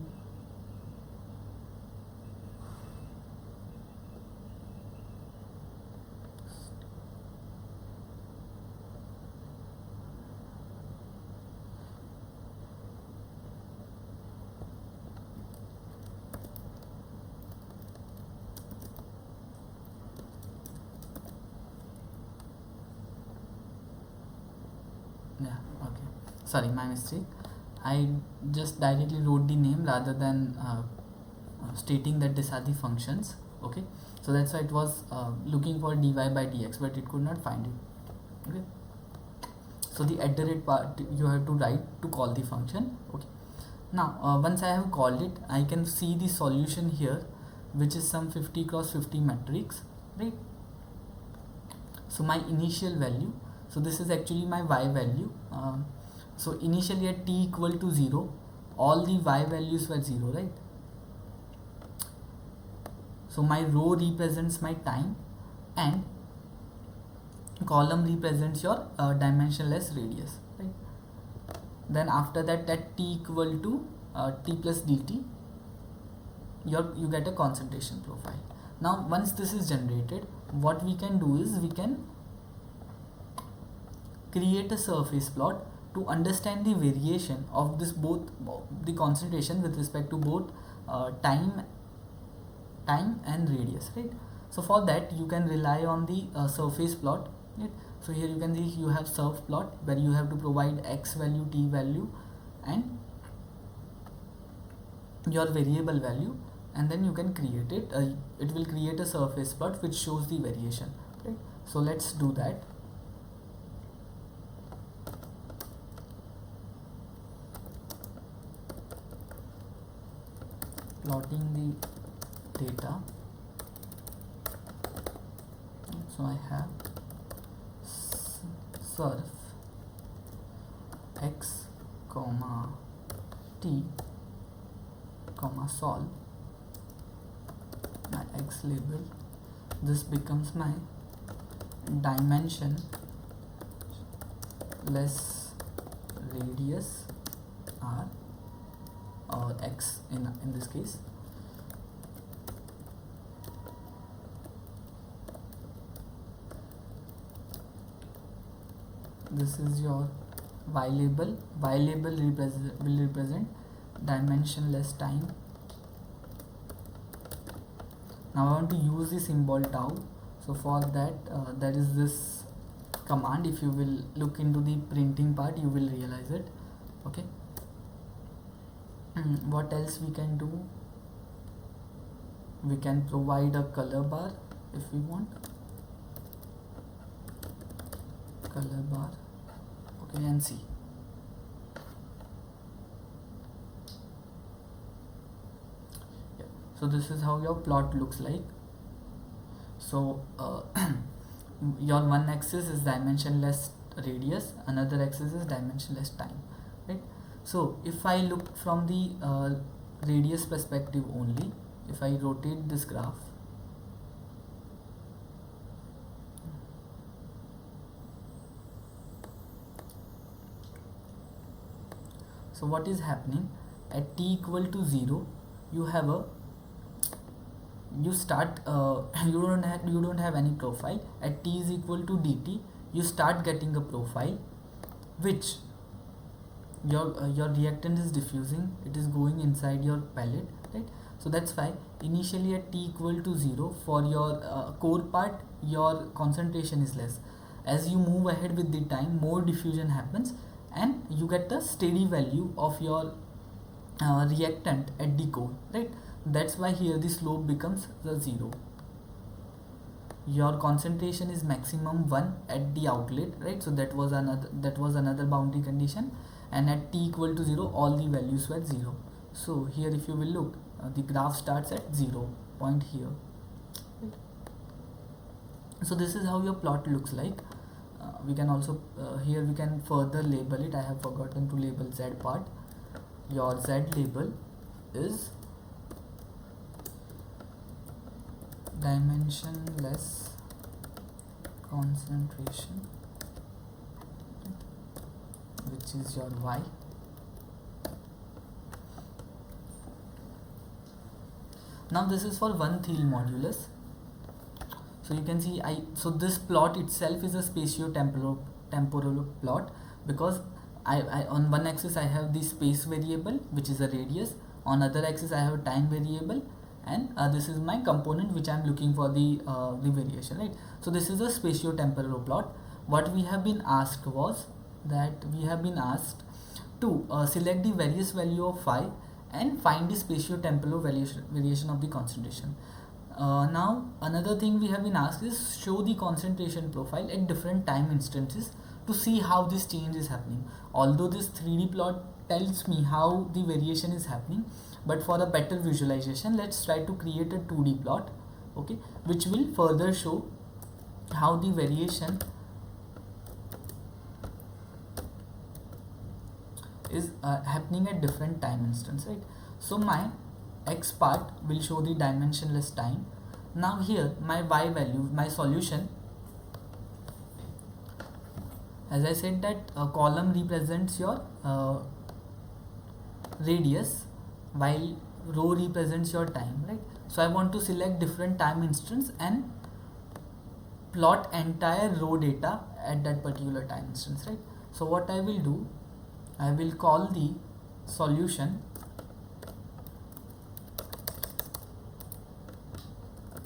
A: Yeah, okay, sorry, my mistake. I just directly wrote the name rather than stating that these are the functions. Okay, so that's why it was looking for dy by dx, but it could not find it. Okay, so the @ part you have to write to call the function. Okay, now once I have called it, I can see the solution here, which is some 50 cross 50 matrix, right? So my initial value, so this is actually my y value. So initially at t equal to 0, all the y values were 0, right? So my row represents my time and column represents your dimensionless radius, right? Then after that, at t equal to t plus dt, you get a concentration profile. Now once this is generated, what we can do is we can create a surface plot to understand the variation of this both the concentration with respect to both time and radius, right? So for that you can rely on the surface plot, right? So here you can see you have surf plot where you have to provide x value, t value and your variable value, and then you can create it. It will create a surface plot which shows the variation, right? So let's do that. Plotting the data. So I have surf x comma t comma sol, my x label. This becomes my dimension less radius r, or x in this case. This is your y label. Y label will represent dimensionless time. Now I want to use the symbol tau. So for that, there is this command. If you will look into the printing part, you will realize it. Okay. What else we can do? We can provide a color bar if we want. Color bar. Okay, and see. Yeah. So this is how your plot looks like. So your one axis is dimensionless radius, another axis is dimensionless time, right? So if I look from the radius perspective only, if I rotate this graph, so what is happening at t equal to 0, you have a you start you don't have any profile. At t is equal to dt, you start getting a profile which your reactant is diffusing, it is going inside your pellet, right? So that's why initially at t equal to 0, for your core part, your concentration is less. As you move ahead with the time, more diffusion happens and you get the steady value of your reactant at the core, right? That's why here the slope becomes the 0. Your concentration is maximum 1 at the outlet, right? So that was another boundary condition, and at t equal to 0 all the values were 0. So here if you will look, the graph starts at 0 point here, right? So this is how your plot looks like. We can also here we can further label it. I have forgotten to label z part. Your z label is dimensionless concentration, which is your y. Now this is for one Thiel modulus. So you can see so this plot itself is a spatio-temporal plot, because I on one axis I have the space variable, which is a radius. On other axis I have a time variable, and this is my component which I am looking for the variation, right? So this is a spatio-temporal plot. What we have been asked was that we have been asked to select the various value of phi and find the spatio-temporal variation of the concentration. Now another thing we have been asked is show the concentration profile at different time instances to see how this change is happening. Although this 3D plot tells me how the variation is happening, but for a better visualization, let's try to create a 2D plot, okay, which will further show how the variation is happening at different time instance, right? So my x part will show the dimensionless time. Now here my y value, my solution, as I said that a column represents your radius while row represents your time, right? So I want to select different time instance and plot entire row data at that particular time instance, right? So what I will do, I will call the solution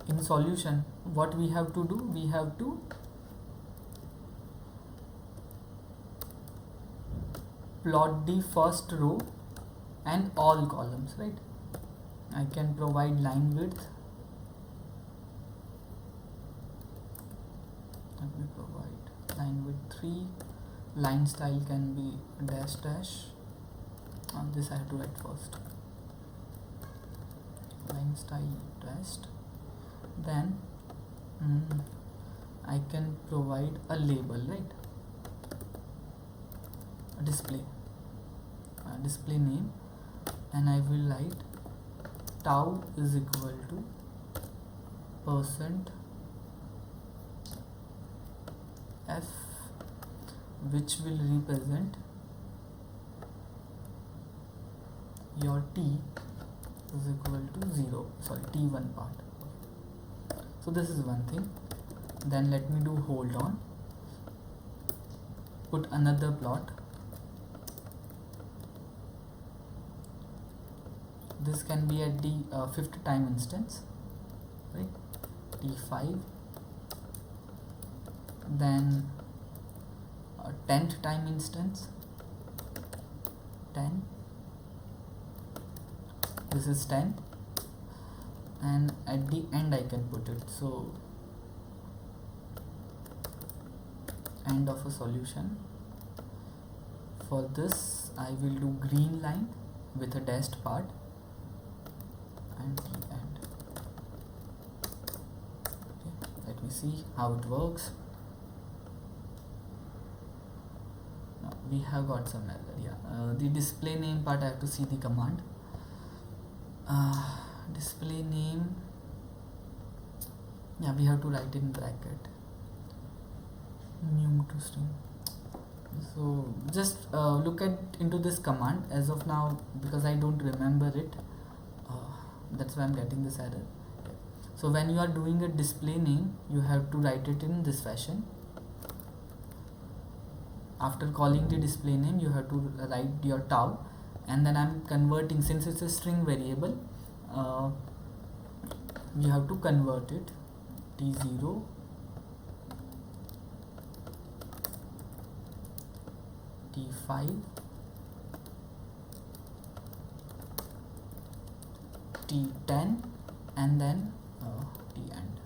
A: in solution. What we have to do, we have to plot the first row and all columns, right? I can provide line width. Let me provide line width 3. Line style can be dash dash. This I have to write first. Line style dash. Then I can provide a label, right? A display name, and I will write tau is equal to percent f, which will represent your t is equal to 0, sorry, t1 part. So this is one thing. Then let me do hold on, put another plot. This can be at the 5th time instance, right? T5. Then 10th time instance, 10. This is 10, and at the end I can put it. So end of a solution. For this I will do green line with a dashed part and the end. Okay, let me see how it works. Now we have got some error. Yeah, the display name part I have to see the command. Display name, yeah, we have to write in bracket num to string. So just look at into this command as of now, because I don't remember it. That's why I'm getting this error. So when you are doing a display name, you have to write it in this fashion. After calling the display name, you have to write your tau, and then I'm converting, since it's a string variable, you have to convert it t0 t5 t10 and then t end.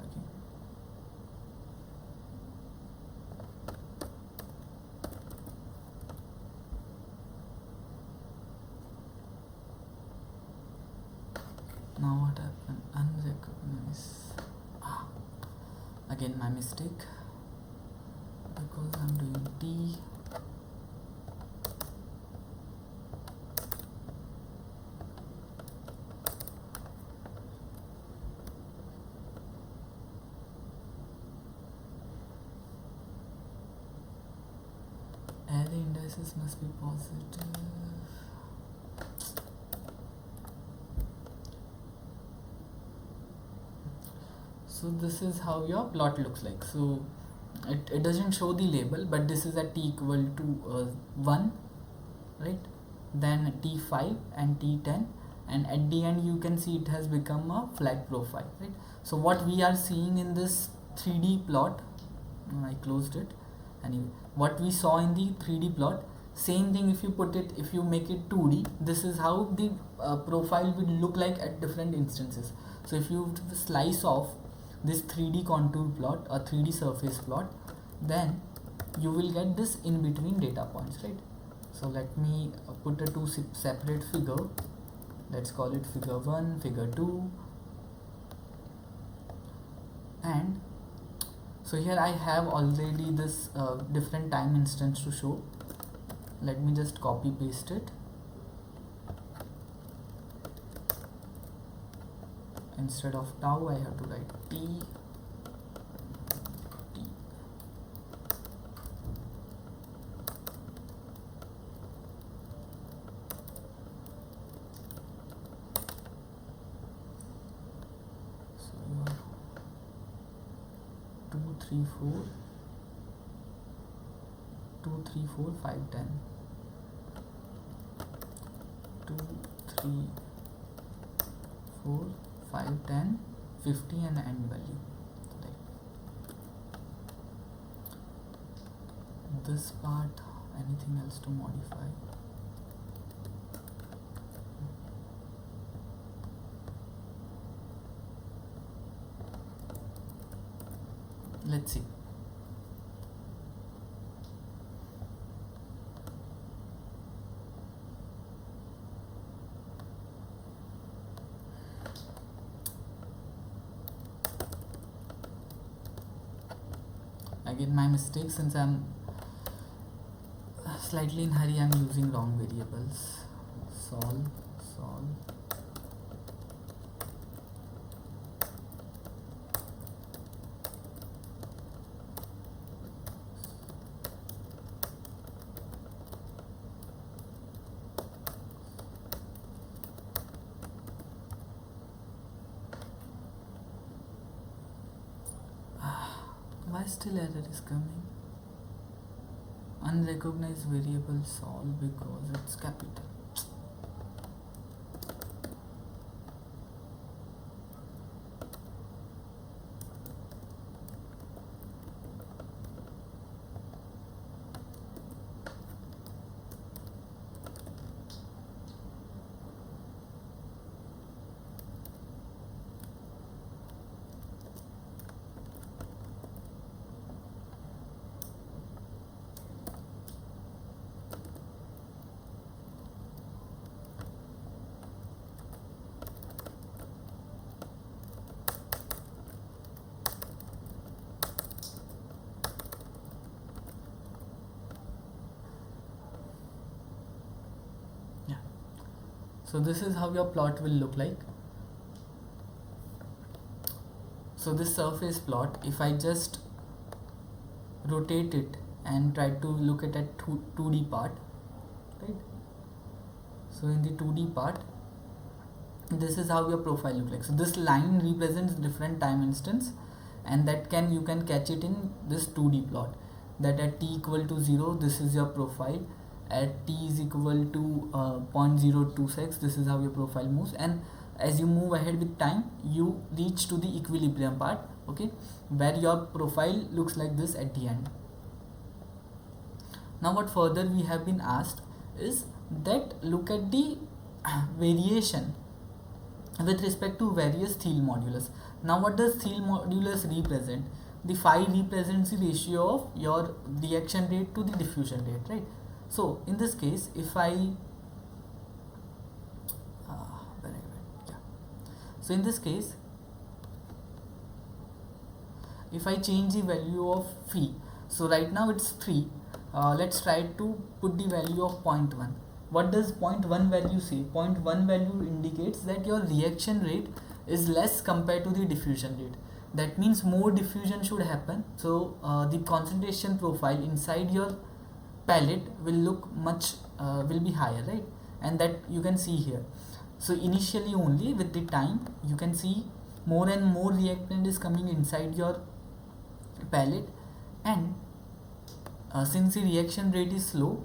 A: Okay. Now what happened? Unrecognized. Again my mistake, because I'm doing T. Array indices must be positive. So this is how your plot looks like. So it doesn't show the label, but this is at t equal to 1, right? Then t5 and t10, and at the end you can see it has become a flat profile, right? So what we are seeing in this 3D plot, I closed it. Anyway, what we saw in the 3D plot, same thing if you make it 2D, this is how the profile will look like at different instances. So if you slice off this 3D contour plot or 3D surface plot, then you will get this in between data points, right? So let me put a two separate figure. Let's call it figure 1, figure 2, and so here I have already this different time instance to show. Let me just copy paste it. Instead of tau, I have to write t. So your 2, 3, 4, 2, 3, 4, 5, 10. 2, 3, 4, 5, 10, 50 and end value. Right. This part, anything else to modify? Let's see. Again my mistake, since I'm slightly in hurry, I'm using wrong variables. Sol. Why still error is coming? Unrecognized variable sol, because it's capital. So this is how your plot will look like. So this surface plot, if I just rotate it and try to look at a 2D part, right? So in the 2D part, this is how your profile look like. So this line represents different time instance, and that you can catch it in this 2D plot, that at t equal to 0, this is your profile. At t is equal to 0.026, this is how your profile moves, and as you move ahead with time, you reach to the equilibrium part, okay, where your profile looks like this at the end. Now what further we have been asked is that look at the variation with respect to various Thiele modulus. Now what does Thiele modulus represent? The phi represents the ratio of your reaction rate to the diffusion rate, right? So in this case, if I so in this case, if I change the value of phi, so right now it's 3, let's try to put the value of 0.1. What does 0.1 value say? 0.1 value indicates that your reaction rate is less compared to the diffusion rate. That means more diffusion should happen, so the concentration profile inside your palette will look much will be higher, right? And that you can see here. So initially only, with the time, you can see more and more reactant is coming inside your palette, and since the reaction rate is slow,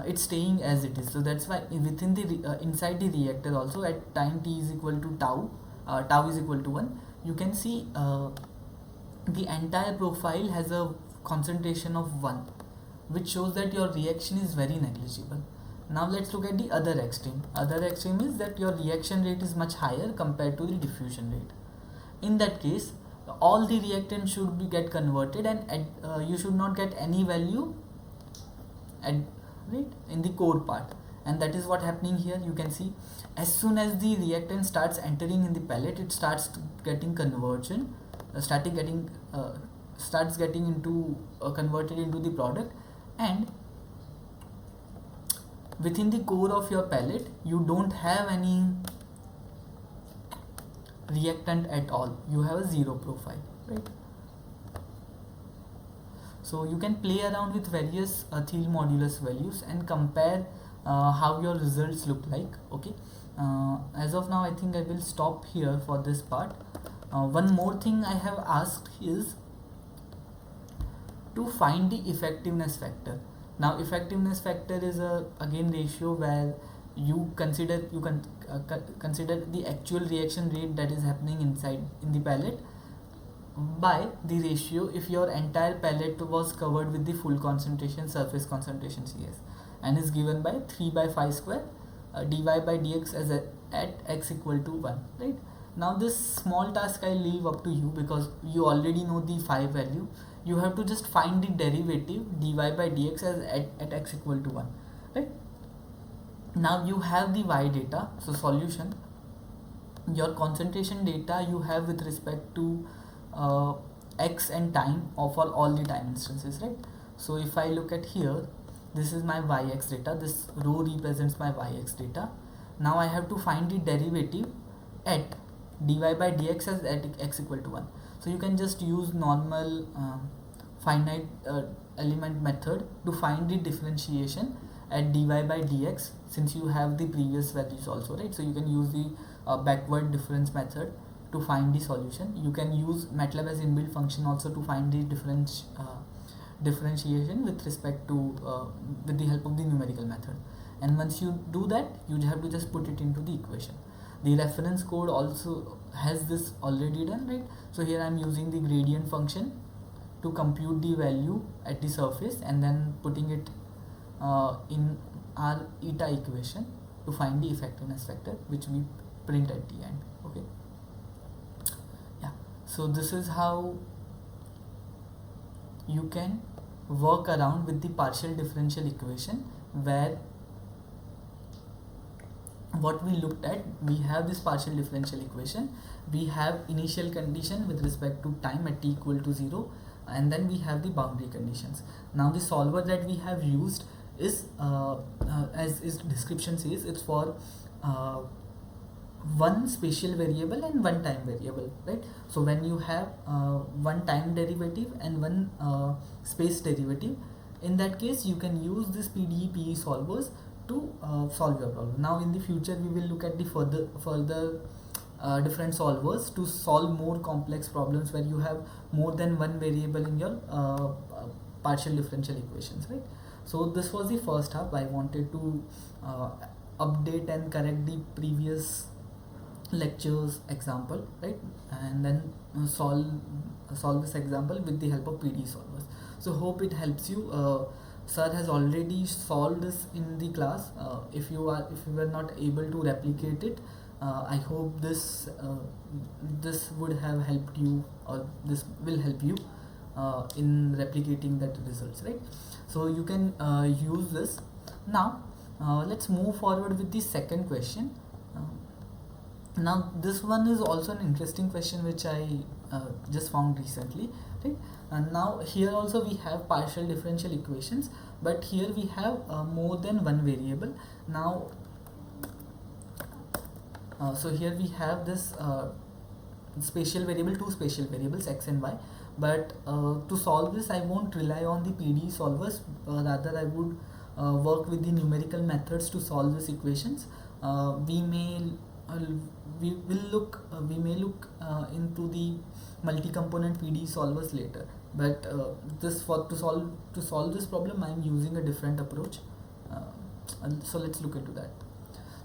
A: it's staying as it is. So that's why within the inside the reactor also, at time t is equal to tau, tau is equal to 1, you can see the entire profile has a concentration of 1, which shows that your reaction is very negligible. Now let's look at the other extreme. Other extreme is that your reaction rate is much higher compared to the diffusion rate. In that case, all the reactants should be get converted, and you should not get any value right in the core part, and that is what happening here. You can see as soon as the reactant starts entering in the pellet, it starts getting conversion, starts getting into converted into the product, and within the core of your pellet you don't have any reactant at all. You have a zero profile, right? So you can play around with various Thiele modulus values and compare how your results look like, okay? As of now, I think I will stop here for this part. One more thing I have asked is to find the effectiveness factor. Now effectiveness factor is a again ratio where you consider consider the actual reaction rate that is happening inside in the pellet by the ratio if your entire pellet was covered with the full concentration surface concentration CS, and is given by 3 by phi square dy by dx as at x equal to 1, right? Now this small task I leave up to you, because you already know the phi value. You have to just find the derivative dy by dx as at x equal to 1, right? Now you have the y data, so solution, your concentration data you have with respect to x and time for all the time instances, right? So if I look at here, this is my yx data, this row represents my yx data. Now I have to find the derivative at dy by dx as at x equal to 1. So you can just use normal finite element method to find the differentiation at dy by dx, since you have the previous values also, right? So you can use the backward difference method to find the solution. You can use Matlab as inbuilt function also to find the differentiation with respect to with the help of the numerical method. And once you do that, you have to just put it into the equation. The reference code also has this already done, right? So here I am using the gradient function to compute the value at the surface and then putting it in our eta equation to find the effectiveness factor, which we print at the end, okay? Yeah, so this is how you can work around with the partial differential equation, where what we looked at, we have this partial differential equation, we have initial condition with respect to time at t equal to 0, and then we have the boundary conditions. Now the solver that we have used is as its description says, it's for uh, one spatial variable and one time variable, right? So when you have one time derivative and one space derivative, in that case you can use this PDE PE solvers to solve your problem. Now in the future we will look at the further different solvers to solve more complex problems where you have more than one variable in your partial differential equations, right? So this was the first half. I wanted to update and correct the previous lectures example, right? And then solve this example with the help of PD solvers. So hope it helps you. Sir has already solved this in the class. If you were not able to replicate it, I hope this would have helped you, or this will help you in replicating that results, right? So you can use this. Now let's move forward with the second question. Now this one is also an interesting question which I just found recently, right? And now here also we have partial differential equations, but here we have more than one variable. Now so here we have this spatial variable, two spatial variables x and y, but to solve this I won't rely on the PDE solvers, rather I would work with the numerical methods to solve these equations. We may look into the multi-component PDE solvers later, but to solve this problem I am using a different approach. So let's look into that.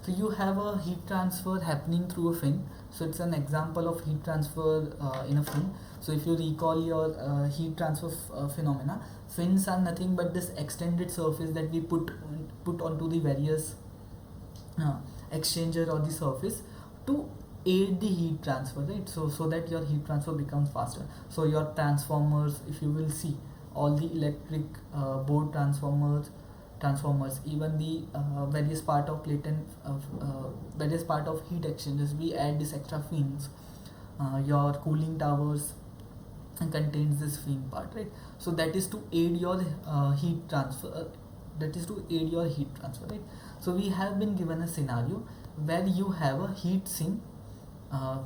A: So you have a heat transfer happening through a fin. So it's an example of heat transfer in a fin. So if you recall your heat transfer phenomena, fins are nothing but this extended surface that we put onto the various exchanger or the surface to aid the heat transfer, right? So that your heat transfer becomes faster. So your transformers, if you will see, all the electric board transformers, even the various part of latent various part of heat exchangers, we add this extra fins. Your cooling towers contains this fin part, right? So that is to aid your heat transfer. Right? So we have been given a scenario where you have a heat sink,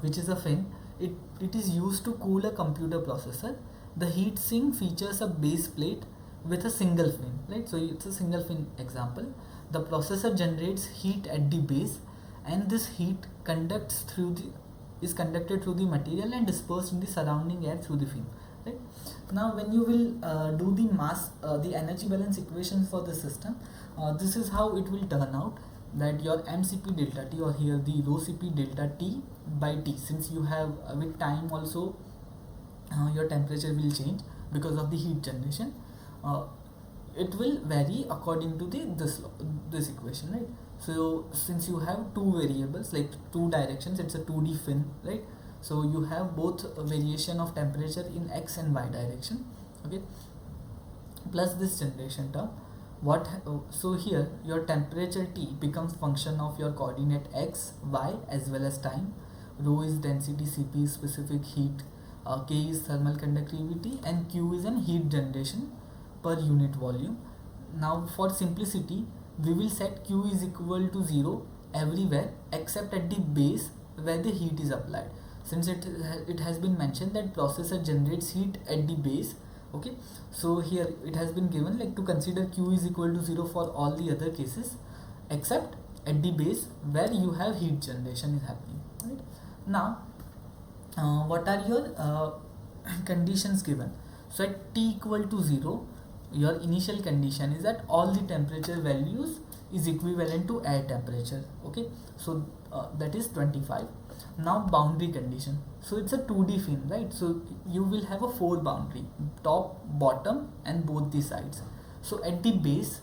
A: which is a fin. It is used to cool a computer processor. The heat sink features a base plate with a single fin, right? So it's a single fin example. The processor generates heat at the base, and this heat is conducted through the material and dispersed in the surrounding air through the fin, right? Now when you will do the energy balance equations for the system, this is how it will turn out, that your mCp delta T, or here the rho Cp delta T by T, since you have with time also your temperature will change because of the heat generation. It will vary according to this equation, right? So since you have two variables, like two directions, it's a 2D fin, right? So you have both variation of temperature in x and y direction, okay, plus this generation term. So here your temperature T becomes function of your coordinate x, y as well as time. Rho is density, Cp is specific heat, K is thermal conductivity, and Q is an heat generation per unit volume. Now for simplicity, we will set Q is equal to 0 everywhere except at the base where the heat is applied, since it has been mentioned that processor generates heat at the base, okay? So here it has been given like to consider Q is equal to 0 for all the other cases except at the base where you have heat generation is happening, right? Now what are your conditions given? So at T equal to 0, your initial condition is that all the temperature values is equivalent to air temperature, okay? So that is 25. Now boundary condition, so it's a 2D fin, right? So you will have a 4 boundary, top, bottom and both the sides. So at the base,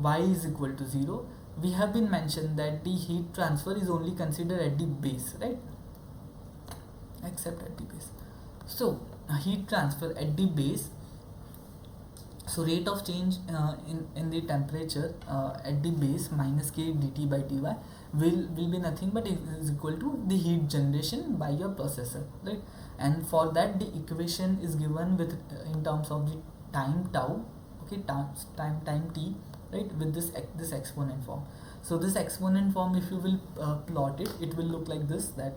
A: y is equal to 0. We have been mentioned that the heat transfer is only considered at the base, right? Except at the base. So heat transfer at the base, so rate of change in the temperature at the base minus k dt by dy will be nothing but it is equal to the heat generation by your processor, right? And for that the equation is given with in terms of the time tau, okay, time t right, with this exponent form. So this exponent form, if you will plot it, it will look like this, that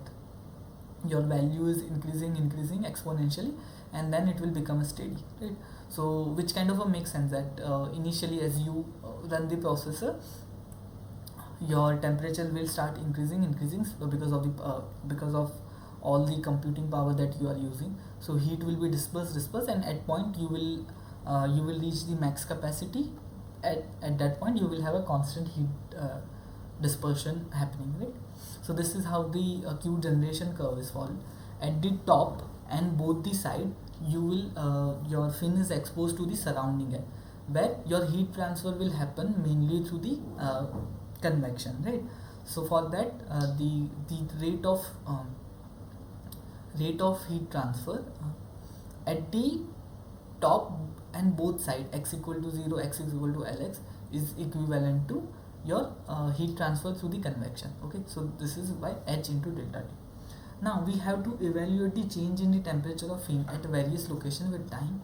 A: your value is increasing exponentially, and then it will become a steady, right? So which kind of a makes sense that initially as you run the processor, your temperature will start increasing because of all the computing power that you are using. So heat will be dispersed, and at point you will reach the max capacity. At that point you will have a constant heat dispersion happening, right? So this is how the Q generation curve is formed. At the top and both the side, you will your fin is exposed to the surrounding air, where your heat transfer will happen mainly through the convection, right? So for that, the rate of heat transfer at the top and both side, x equal to 0, x is equal to Lx, is equivalent to your heat transfer through the convection. Okay, so this is by H into delta T. Now we have to evaluate the change in the temperature of fin at various locations with time,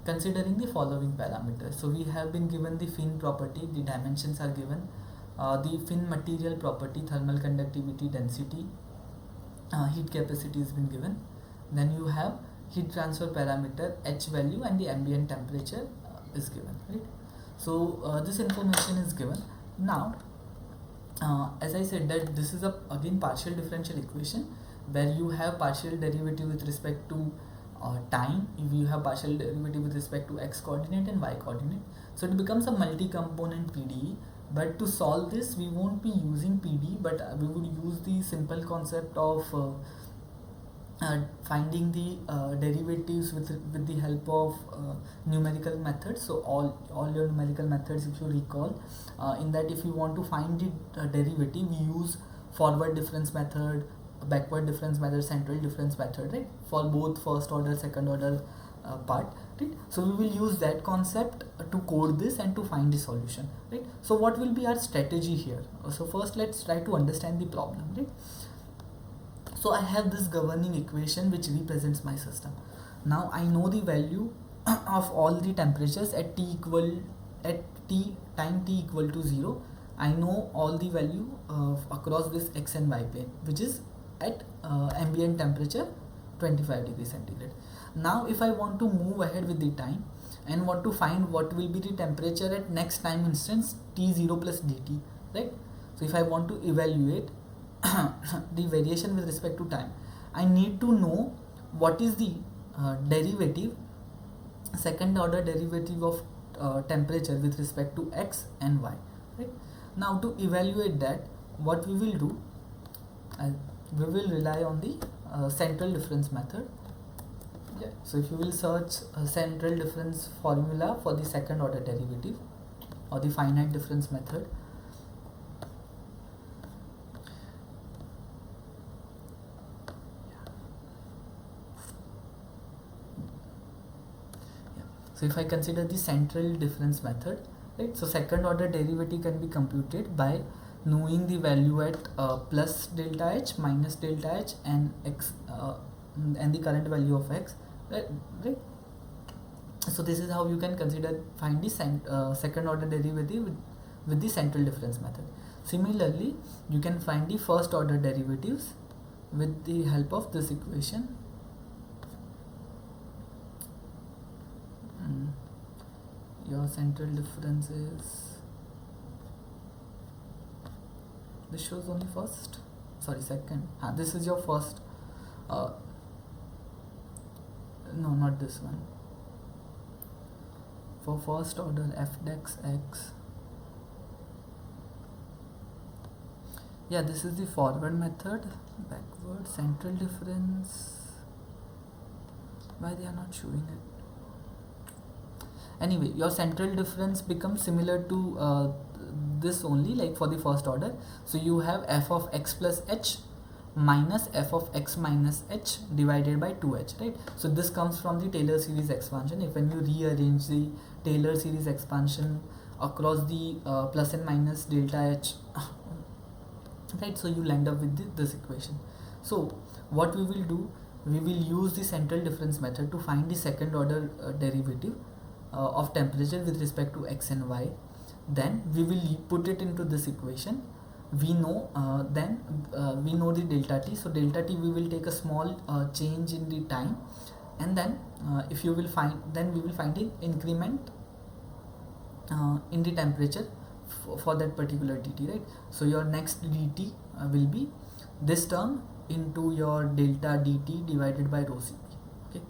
A: considering the following parameters. So we have been given the fin property, the dimensions are given, the fin material property, thermal conductivity, density, heat capacity has been given. Then you have heat transfer parameter, H value, and the ambient temperature is given, right? So this information is given. Now as I said that this is again partial differential equation, where you have partial derivative with respect to time, you have partial derivative with respect to x coordinate and y coordinate. So it becomes a multi-component PDE. But to solve this, we won't be using PD, but we would use the simple concept of finding the derivatives with the help of numerical methods. So all your numerical methods, if you recall, in that if you want to find the derivative, we use forward difference method, backward difference method, central difference method, right, for both first order, second order part, right? So we will use that concept to code this and to find the solution, right? So what will be our strategy here? So first let's try to understand the problem, right? So I have this governing equation which represents my system. Now I know the value of all the temperatures at time t equal to 0. I know all the value across this x and y plane, which is at ambient temperature 25 degrees centigrade. Now if I want to move ahead with the time and want to find what will be the temperature at next time instance t0 plus dt, right? So if I want to evaluate the variation with respect to time, I need to know what is the derivative, second order derivative of temperature with respect to x and y, right? Now to evaluate that, what we will do, we will rely on the central difference method. Yeah. So if you will search central difference formula for the second order derivative or the finite difference method, so if I consider the central difference method, right, so second order derivative can be computed by knowing the value at plus delta h, minus delta h, and x and the current value of x, right? So this is how you can find the second order derivative with the central difference method. Similarly, you can find the first order derivatives with the help of this equation. Your central difference is, this shows only first, sorry, second. This is your first, no, not this one. For first order f dex x, yeah, this is the forward method. Backward central difference, why they are not showing it? Anyway, your central difference becomes similar to this only, like for the first order. So you have f of x plus h minus f of x minus h divided by 2h, right? So this comes from the Taylor series expansion. If when you rearrange the Taylor series expansion across the plus and minus delta h, right, so you'll end up with this equation. So what we will do, we will use the central difference method to find the second order derivative of temperature with respect to x and y. Then we will put it into this equation. We know we know the delta t. So delta t, we will take a small change in the time, and then if you will find, then we will find the increment in the temperature for that particular dt, right? So your next dt will be this term into your delta dt divided by rho cp. Okay,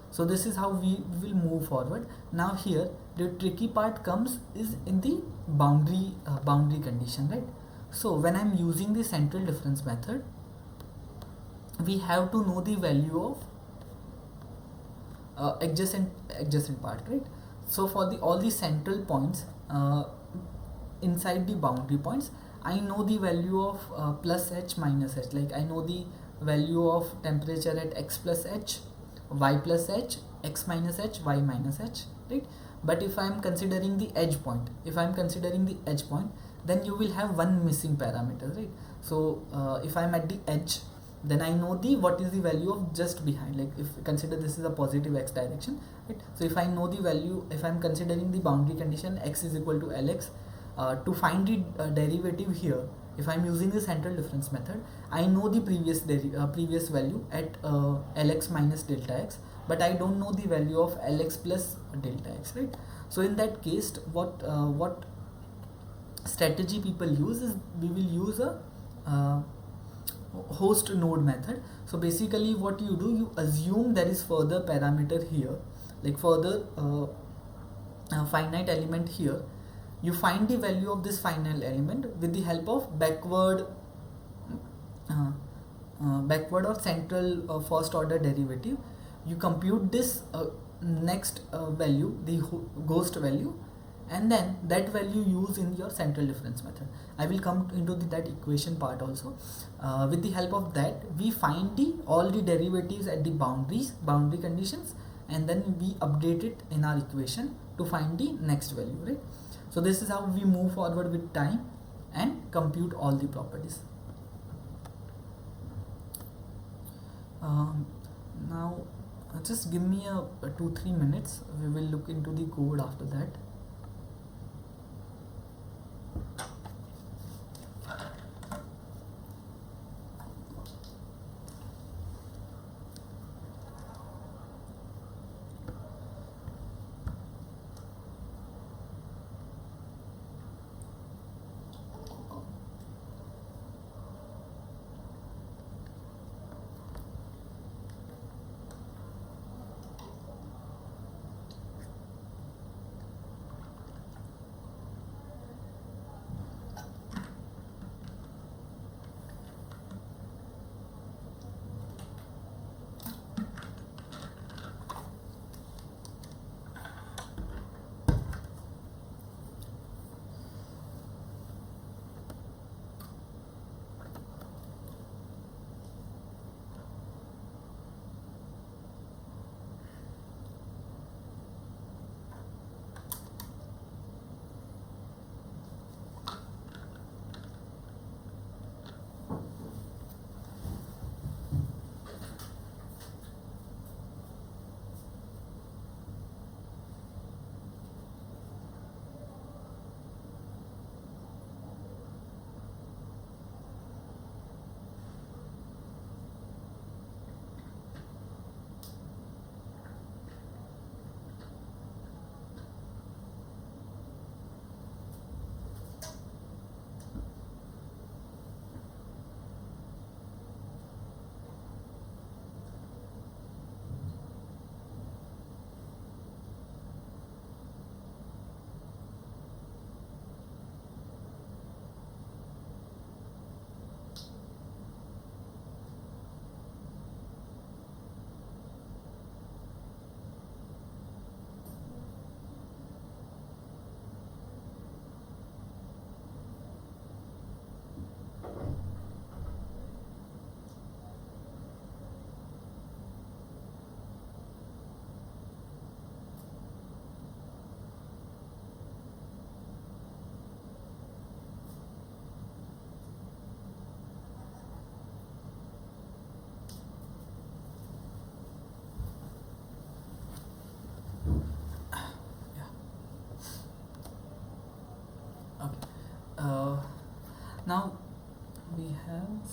A: so this is how we will move forward. Now here the tricky part comes is in the boundary condition, right? So when I'm using the central difference method, we have to know the value of adjacent part, right? So for the all the central points inside the boundary points, I know the value of plus h minus h. Like I know the value of temperature at x plus h, y plus h, x minus h, y minus h, right? But if I am considering the edge point, then you will have one missing parameter, right? So if I am at the edge, then I know the what is the value of just behind. Like if consider this is a positive x direction, right? So if I know the value, if I am considering the boundary condition x is equal to lx, to find the derivative here, if I am using the central difference method, I know the previous value at lx minus delta x, but I don't know the value of lx plus delta x, right? So in that case, what strategy people use is we will use a host node method. So basically what you do, you assume there is further parameter here, like further finite element here. You find the value of this finite element with the help of backward or central first order derivative. You compute this next value, the ghost value, and then that value use in your central difference method. I will come into that equation part also. With the help of that, we find all the derivatives at the boundary conditions, and then we update it in our equation to find the next value, right? So this is how we move forward with time and compute all the properties. Now just give me a 2-3 minutes. We will look into the code after that.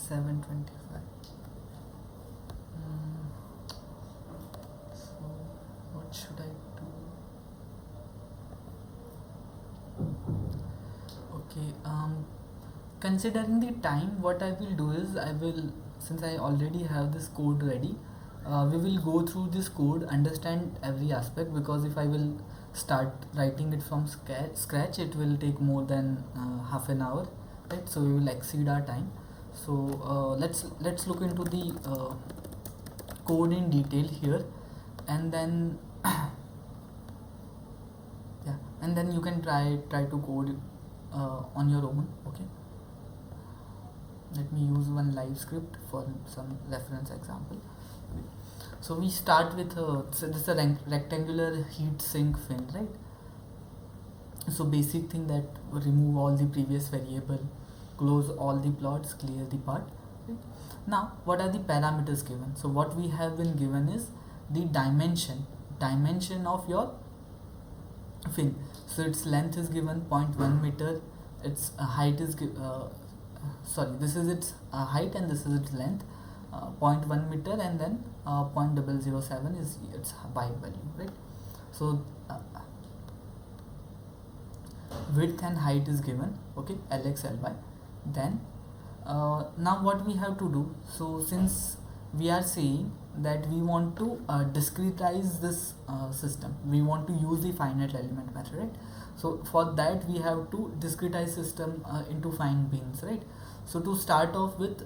A: 725. So what should I do? Okay, considering the time, what I will do is since I already have this code ready, we will go through this code, understand every aspect, because if I will start writing it from scratch, it will take more than half an hour, right? So we will exceed our time. So let's look into the code in detail here, and then yeah, and then you can try to code on your own. Okay, let me use one live script for some reference example. So we start with so this is a rectangular heat sink fin, right? So basic thing, that remove all the previous variable, close all the plots, clear the part, right? Now what are the parameters given? So what we have been given is the dimension of your fin. So its length is given 0.1 meter, its height is sorry, this is its height and this is its length, 0.1 meter, and then 0.007 is its y value, right? So width and height is given, okay, lx ly. Then now what we have to do, so since we are saying that we want to discretize this system, we want to use the finite element method, right? So for that we have to discretize system into fine bins, right? So to start off with,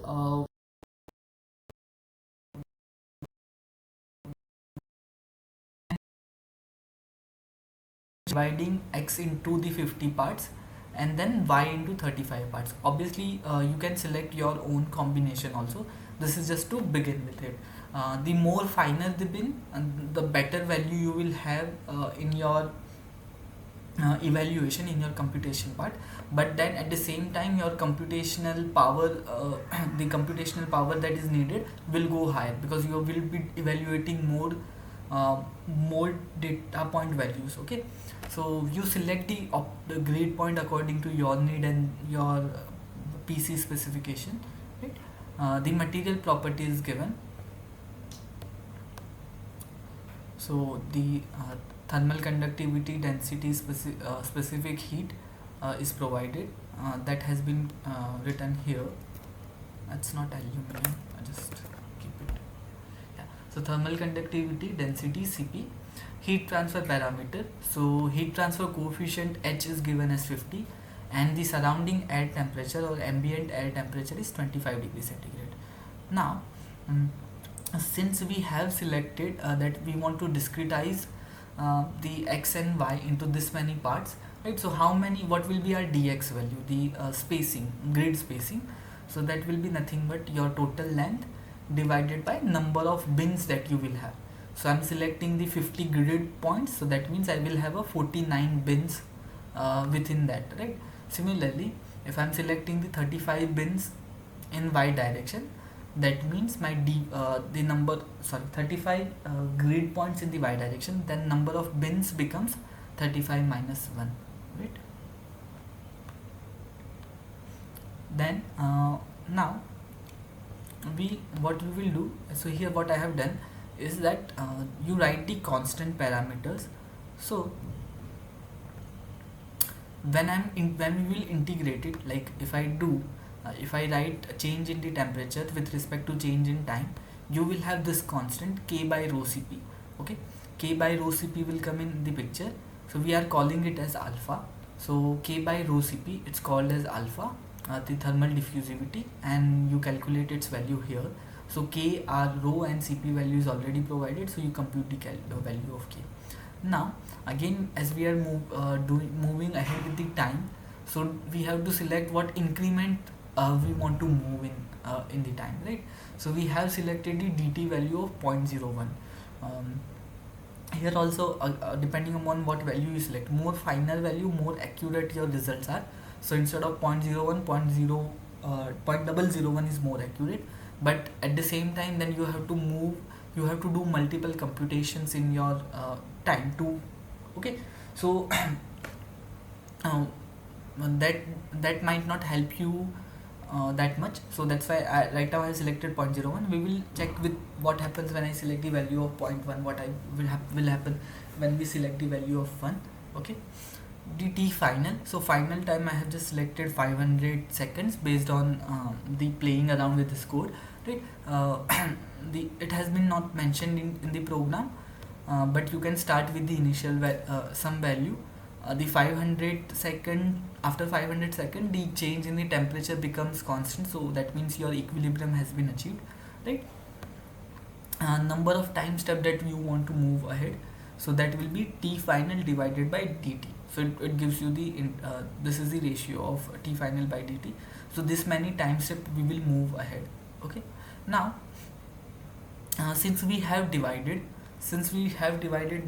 A: dividing x into the 50 parts and then y into 35 parts. Obviously you can select your own combination also. This is just to begin with it. The more finer the bin, the better value you will have in your evaluation, in your computation part. But then at the same time your computational power the computational power that is needed will go higher, because you will be evaluating more data point values. Okay, so you select the grade point according to your need and your PC specification, right? The material property is given. So the thermal conductivity, density, specific heat is provided. That has been written here. That's not aluminum. I just keep it. Yeah. So thermal conductivity, density, Cp, heat transfer parameter. So heat transfer coefficient H is given as 50, and the surrounding air temperature or ambient air temperature is 25 degrees centigrade. Now, since we have selected that we want to discretize the x and y into this many parts, right? So what will be our dx value, the spacing, grid spacing? So that will be nothing but your total length divided by number of bins that you will have. So I'm selecting the 50 grid points, so that means I will have a 49 bins within that, right? Similarly, if I'm selecting the 35 bins in y direction, that means my 35 grid points in the y direction, then number of bins becomes 35 minus 1, right? Then now what we will do, so here what I have done is that you write the constant parameters. So when we will integrate it, like if I write a change in the temperature with respect to change in time, you will have this constant k by rho Cp. Okay, k by rho Cp will come in the picture. So we are calling it as alpha. So k by rho Cp, it's called as alpha, the thermal diffusivity, and you calculate its value here. So k, r, rho and Cp value is already provided, so you compute the value of k. Now again, as we are moving ahead with the time, so we have to select what increment we want to move in the time, right? So we have selected the dt value of 0.01. Here also depending upon what value you select, more finer value, more accurate your results are. So instead of 0.01, 0.001 is more accurate, but at the same time then you have to do multiple computations in your time too. Okay, so that might not help you that much, so that's why right now I have selected 0.01. We will check with what happens when I select the value of 0.1, what I will happen when we select the value of 1. Okay, the t final, so final time I have just selected 500 seconds based on the playing around with this code, right? It has been not mentioned in the program, but you can start with the initial some value. The 500 second, after 500 second, the change in the temperature becomes constant, so that means your equilibrium has been achieved, right? Number of time step that you want to move ahead, so that will be t final divided by dt. So it gives you the this is the ratio of t final by dt. So this many time step we will move ahead. Okay, now since we have divided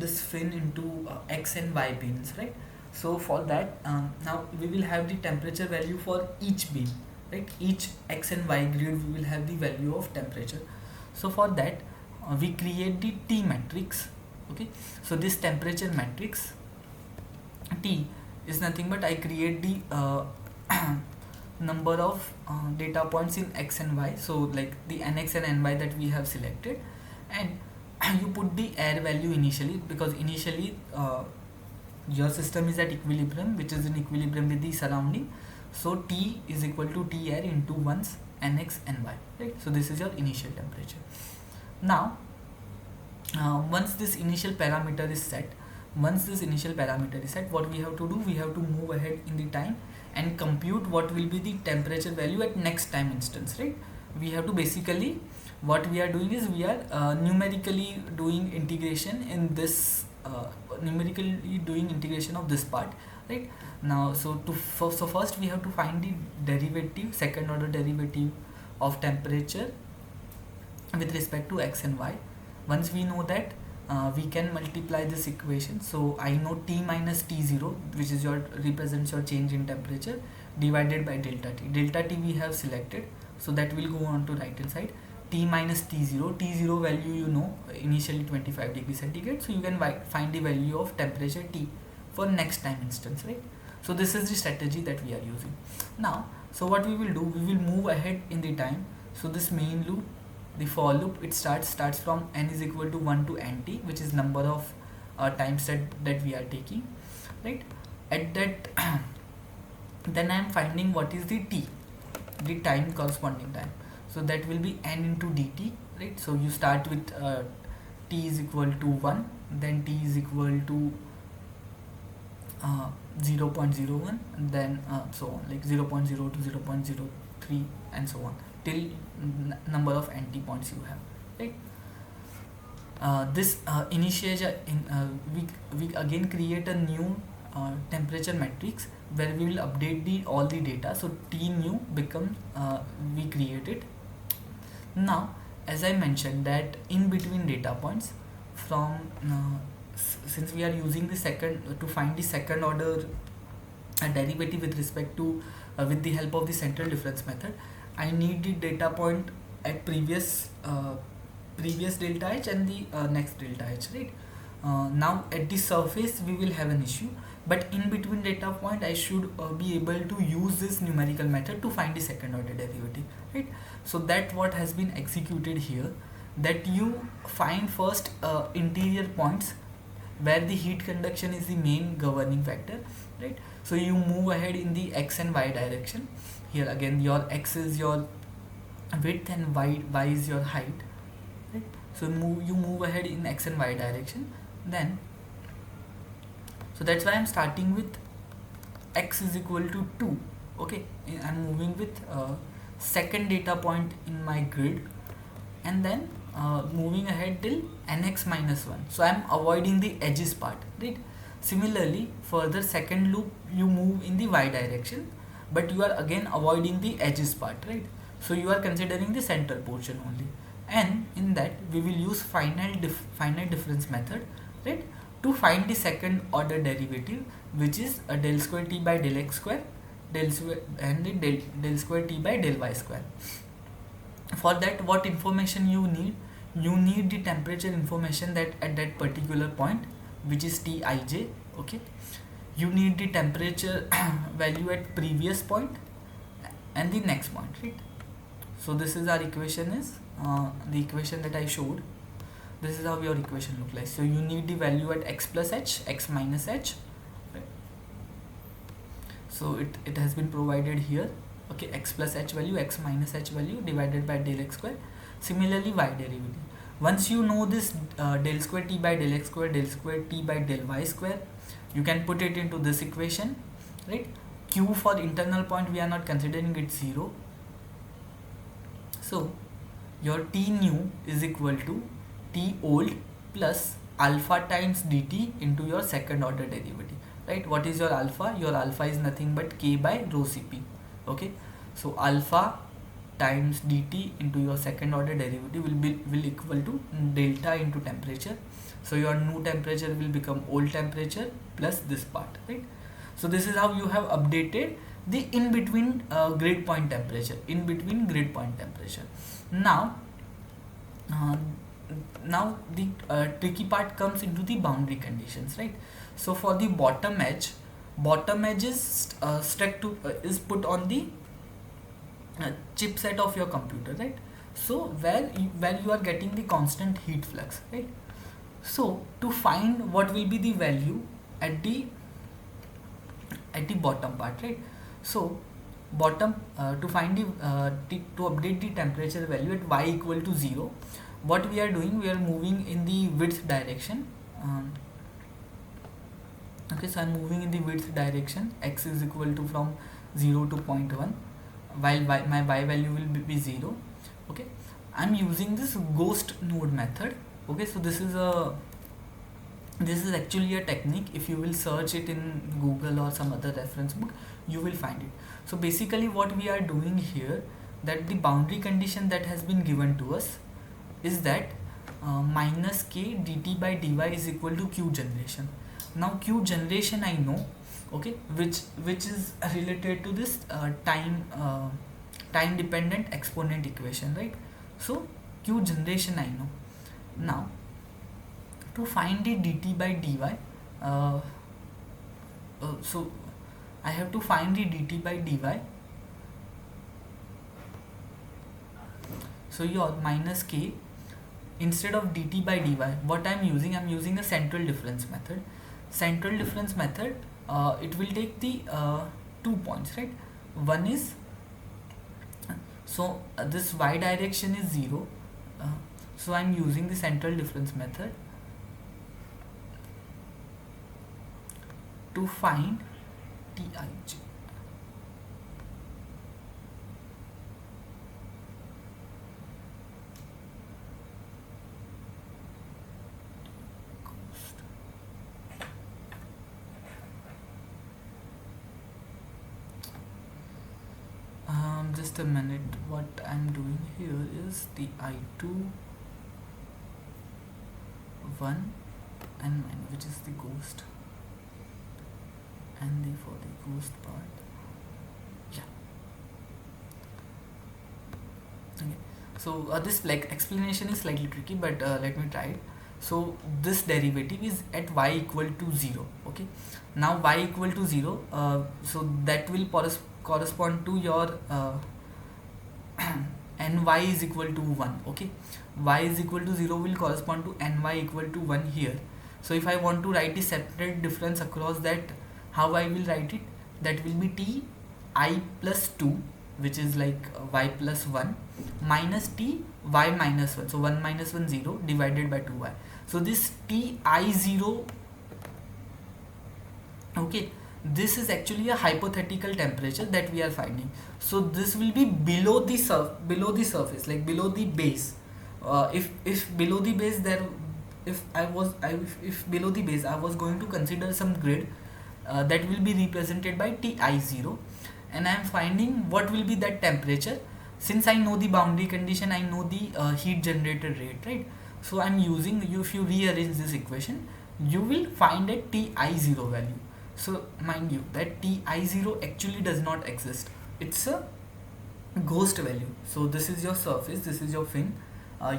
A: this fin into x and y beams, right? So for that, now we will have the temperature value for each beam, right? Each x and y grid we will have the value of temperature. So for that, we create the t matrix. Okay, so this temperature matrix t is nothing but I create the number of data points in x and y, so like the nx and ny that we have selected, and you put the air value initially, because initially your system is at equilibrium, which is in equilibrium with the surrounding. So t is equal to t air into 1's nx and y, right? So this is your initial temperature. Now once this initial parameter is set, what we have to do, we have to move ahead in the time and compute what will be the temperature value at next time instance, right? We have to basically, what we are doing is we are numerically doing integration in this of this part, right? Now so first we have to find the derivative, second order derivative of temperature with respect to x and y. Once we know that, we can multiply this equation. So I know t minus t0, which is represents your change in temperature, divided by delta t. Delta t we have selected, so that will go on to right hand side. T minus t0 value, you know, initially 25 degrees centigrade, so you can find the value of temperature t for next time instance, right? So this is the strategy that we are using now. So what we will do, we will move ahead in the time. So this main loop, the for loop, it starts from n is equal to 1 to nt, which is number of time set that we are taking, right? At that then I am finding what is the t, the time corresponding time. So that will be n into dt, right? So you start with t is equal to 1, then t is equal to 0.01, and then so on, like 0.0 to 0.03 and so on till number of nt points you have, right? This initiator we again create a new temperature matrix where we will update all the data. So t new becomes we create it. Now as I mentioned that in between data points, from since we are using the second to find the second order derivative with respect to with the help of the central difference method, I need the data point at previous delta h and the next delta h, right? Now at the surface we will have an issue, but in between data point I should be able to use this numerical method to find the second order derivative, right? So that what has been executed here, that you find first interior points where the heat conduction is the main governing factor, right? So you move ahead in the x and y direction. Here again your x is your width and y is your height, right? So you move ahead in x and y direction. Then so that's why I'm starting with x is equal to 2. Okay, I'm moving with second data point in my grid, and then moving ahead till nx minus 1. So I'm avoiding the edges part, right? Similarly, further second loop you move in the y direction, but you are again avoiding the edges part, right? So you are considering the center portion only, and in that we will use finite difference method, right, to find the second order derivative, which is a del square t by del x square, and the del square t by del y square. For that, what information you need? You need the temperature information that at that particular point, which is Tij. Okay, you need the temperature value at previous point, and the next point, right? So this is our equation, is the equation that I showed. This is how your equation look like. So you need the value at x plus h, x minus h, right? So it has been provided here. Okay, x plus h value, x minus h value divided by del x square. Similarly, y derivative. Once you know this del square t by del x square, del square t by del y square, you can put it into this equation, right? Q for internal point we are not considering, it 0. So your t new is equal to t old plus alpha times dt into your second order derivative, right? What is your alpha? Your alpha is nothing but k by rho Cp. Okay, so alpha times dt into your second order derivative will equal to delta into temperature. So your new temperature will become old temperature plus this part, right? So this is how you have updated the in between grid point temperature, Now the tricky part comes into the boundary conditions, right? So for the bottom edge is is put on the chipset of your computer, right? So where you are getting the constant heat flux, right? So to find what will be the value at the bottom part, right? So bottom to find to update the temperature value at y equal to 0, what we are doing, we are moving in the width direction. Okay, so I'm moving in the width direction. X is equal to from 0 to 0.1, while my y value will be 0. Okay, I'm using this ghost node method. Okay, so this is actually a technique. If you will search it in Google or some other reference book, you will find it. So basically what we are doing here, that the boundary condition that has been given to us is that minus k dt by dy is equal to q generation. Now q generation I know, okay, which is related to this time dependent exponent equation, right? So q generation I know. Now to find the dt by dy, so I have to find the dt by dy. So your minus k, instead of dt by dy, what I'm using a central difference method. It will take the 2 points, right? One is, so this y direction is 0, so I'm using the central difference method to find Tij. Just a minute, what I'm doing here is the I2 1 and mine, which is the ghost, and for the ghost part, yeah. Okay, so this like explanation is slightly tricky, but let me try it. So this derivative is at y equal to 0. Okay, now y equal to 0, so that will correspond to your ny is equal to 1. Okay, y is equal to 0 will correspond to ny equal to 1 here. So if I want to write the separate difference across that, how I will write it? That will be t I plus 2, which is like y plus 1, minus t y minus 1, so 1 minus 1 0 divided by 2y. So this t I 0, okay, this is actually a hypothetical temperature that we are finding. So this will be below the surface, like below the base. If below the base if below the base I was going to consider some grid that will be represented by Ti0, and I am finding what will be that temperature. Since I know the boundary condition, I know the heat generated rate, right? So I am using, if you rearrange this equation, you will find a Ti0 value. So mind you that Ti0 actually does not exist. It's a ghost value. So this is your surface, this is your fin.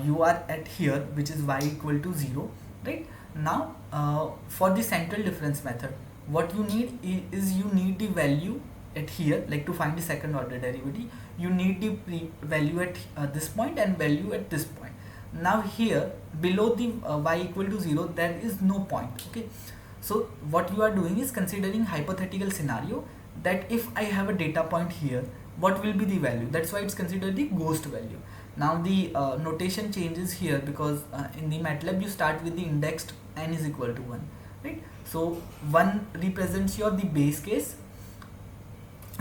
A: You are at here, which is y equal to 0, right? Now for the central difference method, what you need is you need the value at here, like to find the second order derivative, you need the value at this point and value at this point. Now here below the y equal to 0, there is no point. Okay, so what you are doing is considering hypothetical scenario that if I have a data point here, what will be the value. That's why it's considered the ghost value. Now the notation changes here because in the Matlab you start with the indexed n is equal to 1, right? So 1 represents your the base case,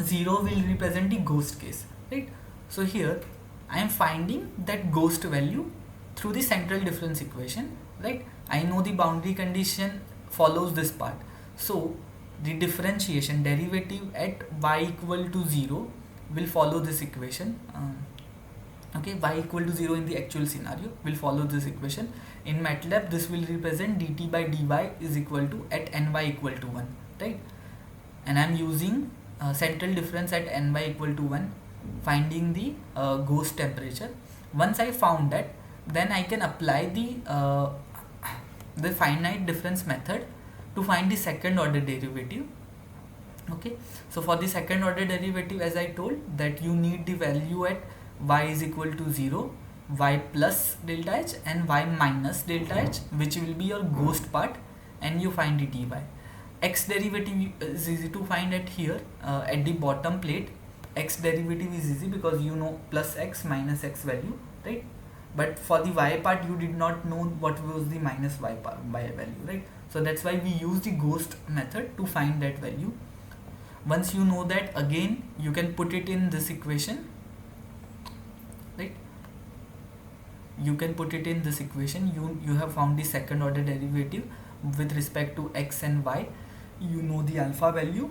A: 0 will represent the ghost case, right? So here I am finding that ghost value through the central difference equation, right? I know the boundary condition follows this part. So the differentiation derivative at y equal to 0 will follow this equation. Okay, y equal to 0 in the actual scenario will follow this equation. In Matlab this will represent dt by dy is equal to at ny equal to 1, right? And I am using central difference at ny equal to 1, finding the ghost temperature. Once I found that, then I can apply the finite difference method to find the second order derivative. Okay, so for the second order derivative, as I told, that you need the value at y is equal to 0, y plus delta h and y minus delta h, which will be your ghost part, and you find the dy. X derivative is easy to find at here, at the bottom plate. X derivative is easy because you know plus x minus x value, right? But for the y part you did not know what was the minus y value, right? So that's why we use the ghost method to find that value. Once you know that, again you can put it in this equation, right? You can put it in this equation. You have found the second order derivative with respect to x and y. You know the alpha value,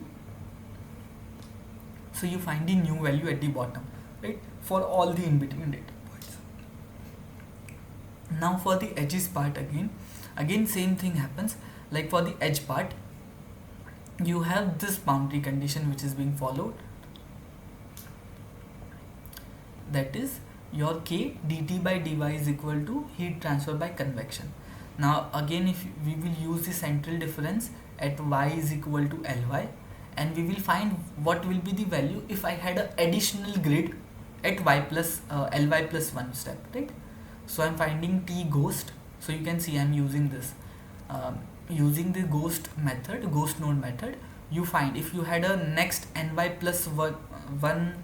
A: so you find the new value at the bottom, right, for all the in between data points. Now for the edges part, again same thing happens. Like for the edge part, you have this boundary condition which is being followed, that is your k dt by dy is equal to heat transfer by convection. Now again, if we will use the central difference at y is equal to ly, and we will find what will be the value if I had an additional grid at y plus ly plus 1 step, right? So I'm finding t ghost. So you can see I'm using this, using the ghost method, ghost node method. You find if you had a next ny plus 1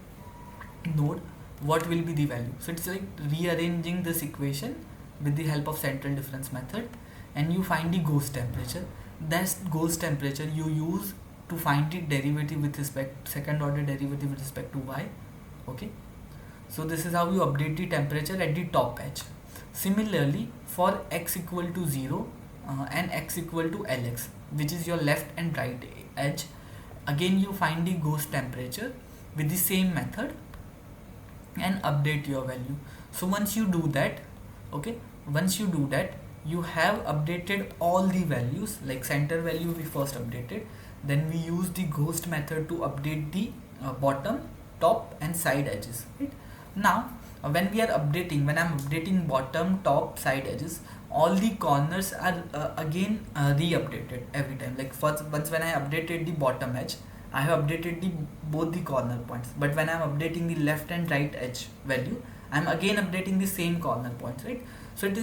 A: node, what will be the value. So it's like rearranging this equation with the help of central difference method, and you find the ghost temperature. That's ghost temperature you use to find the derivative with respect, second order derivative with respect to y. Okay, so this is how you update the temperature at the top edge. Similarly for x equal to 0 and x equal to lx, which is your left and right edge, again you find the ghost temperature with the same method and update your value. So once you do that, okay, once you do that, you have updated all the values. Like center value we first updated, then we use the ghost method to update the bottom, top and side edges, right? Now when I'm updating bottom, top, side edges, all the corners are again re-updated every time. Like once when I updated the bottom edge, I have updated both the corner points, but when I'm updating the left and right edge value, I'm again updating the same corner points, right? So it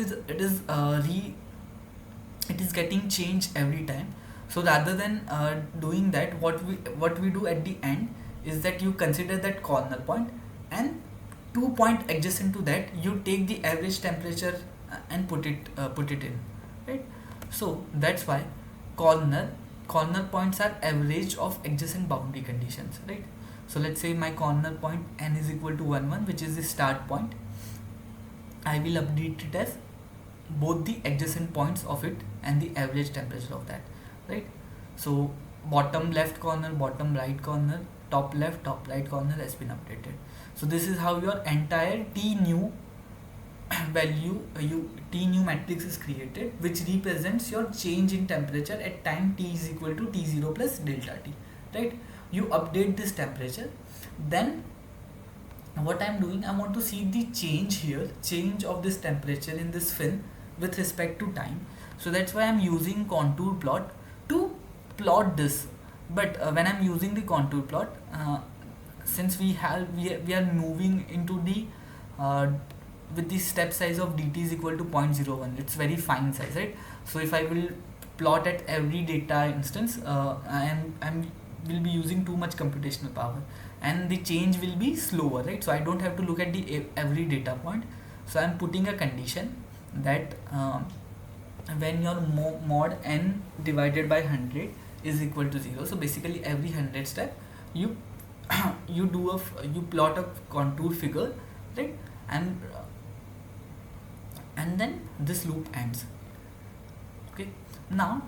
A: is getting changed every time. So rather than doing that, what we do at the end is that you consider that corner point, and 2 point adjacent to that you take the average temperature and put it in, right? So that's why corner points are average of adjacent boundary conditions, right? So let's say my corner point n is equal to 1 1, which is the start point. I will update it as both the adjacent points of it and the average temperature of that, right? So bottom left corner, bottom right corner, top left, top right corner has been updated. So this is how your entire t new value t new matrix is created, which represents your change in temperature at time t is equal to t0 plus delta t, right? You update this temperature, then what I'm doing, I want to see the change of this temperature in this fin with respect to time. So that's why I'm using contour plot to plot this. But when I'm using the contour plot, since we are moving into the uh, with the step size of dt is equal to 0.01, it's very fine size, right? So if I will plot at every data instance, I'm will be using too much computational power, and the change will be slower, right? So I don't have to look at the every data point. So I'm putting a condition that when your mod n divided by 100 is equal to 0, so basically every 100 step you you plot a contour figure, right? and and then this loop ends. Okay, now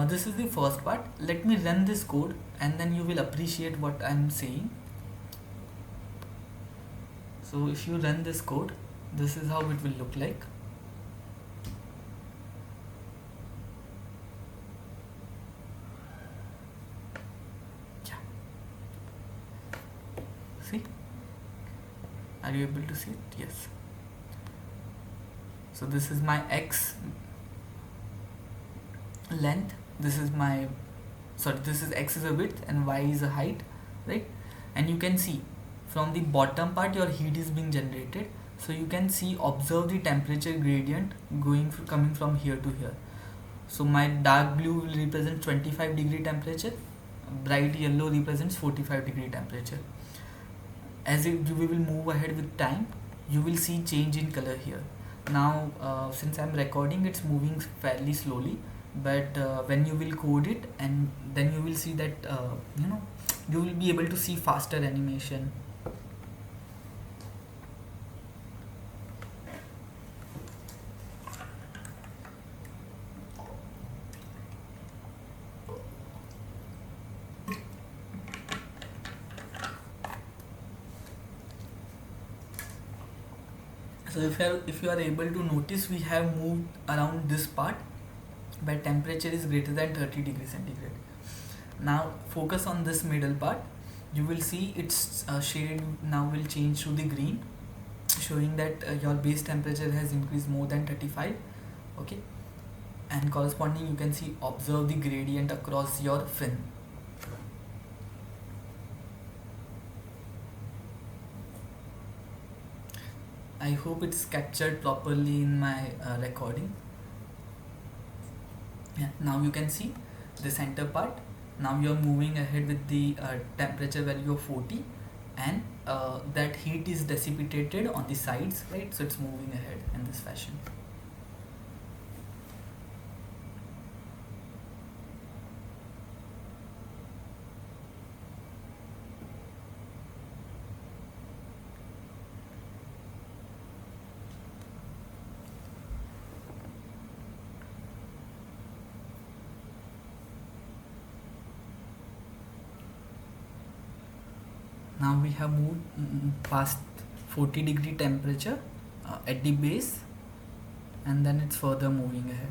A: this is the first part. Let me run this code and then you will appreciate what I'm saying. So if you run this code, this is how it will look like. Yeah, see, are you able to see it? Yes. So this is my x length, this is my, sorry, this is x is a width and y is a height, right? And you can see from the bottom part your heat is being generated. So you can see, observe the temperature gradient coming from here to here. So my dark blue will represent 25 degree temperature, bright yellow represents 45 degree temperature. As we will move ahead with time, you will see change in color here. Now since I'm recording, it's moving fairly slowly, but when you will code it, and then you will see that you will be able to see faster animation. So if you are able to notice, we have moved around this part where temperature is greater than 30 degrees centigrade. Now focus on this middle part. You will see its shade now will change to the green, showing that your base temperature has increased more than 35. Okay, and corresponding you can see, observe the gradient across your fin. I hope it's captured properly in my recording. Yeah, now you can see the center part. Now you're moving ahead with the temperature value of 40, and that heat is dissipated on the sides, right? So it's moving ahead in this fashion. Now we have moved past 40 degree temperature at the base, and then it's further moving ahead.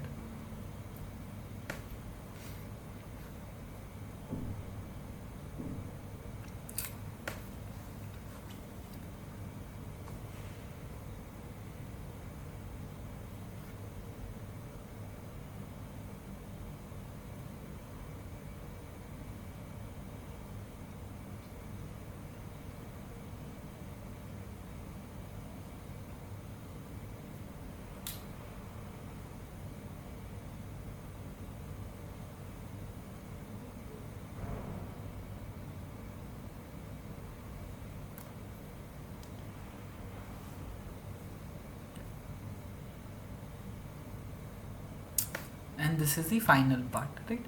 A: And this is the final part, right?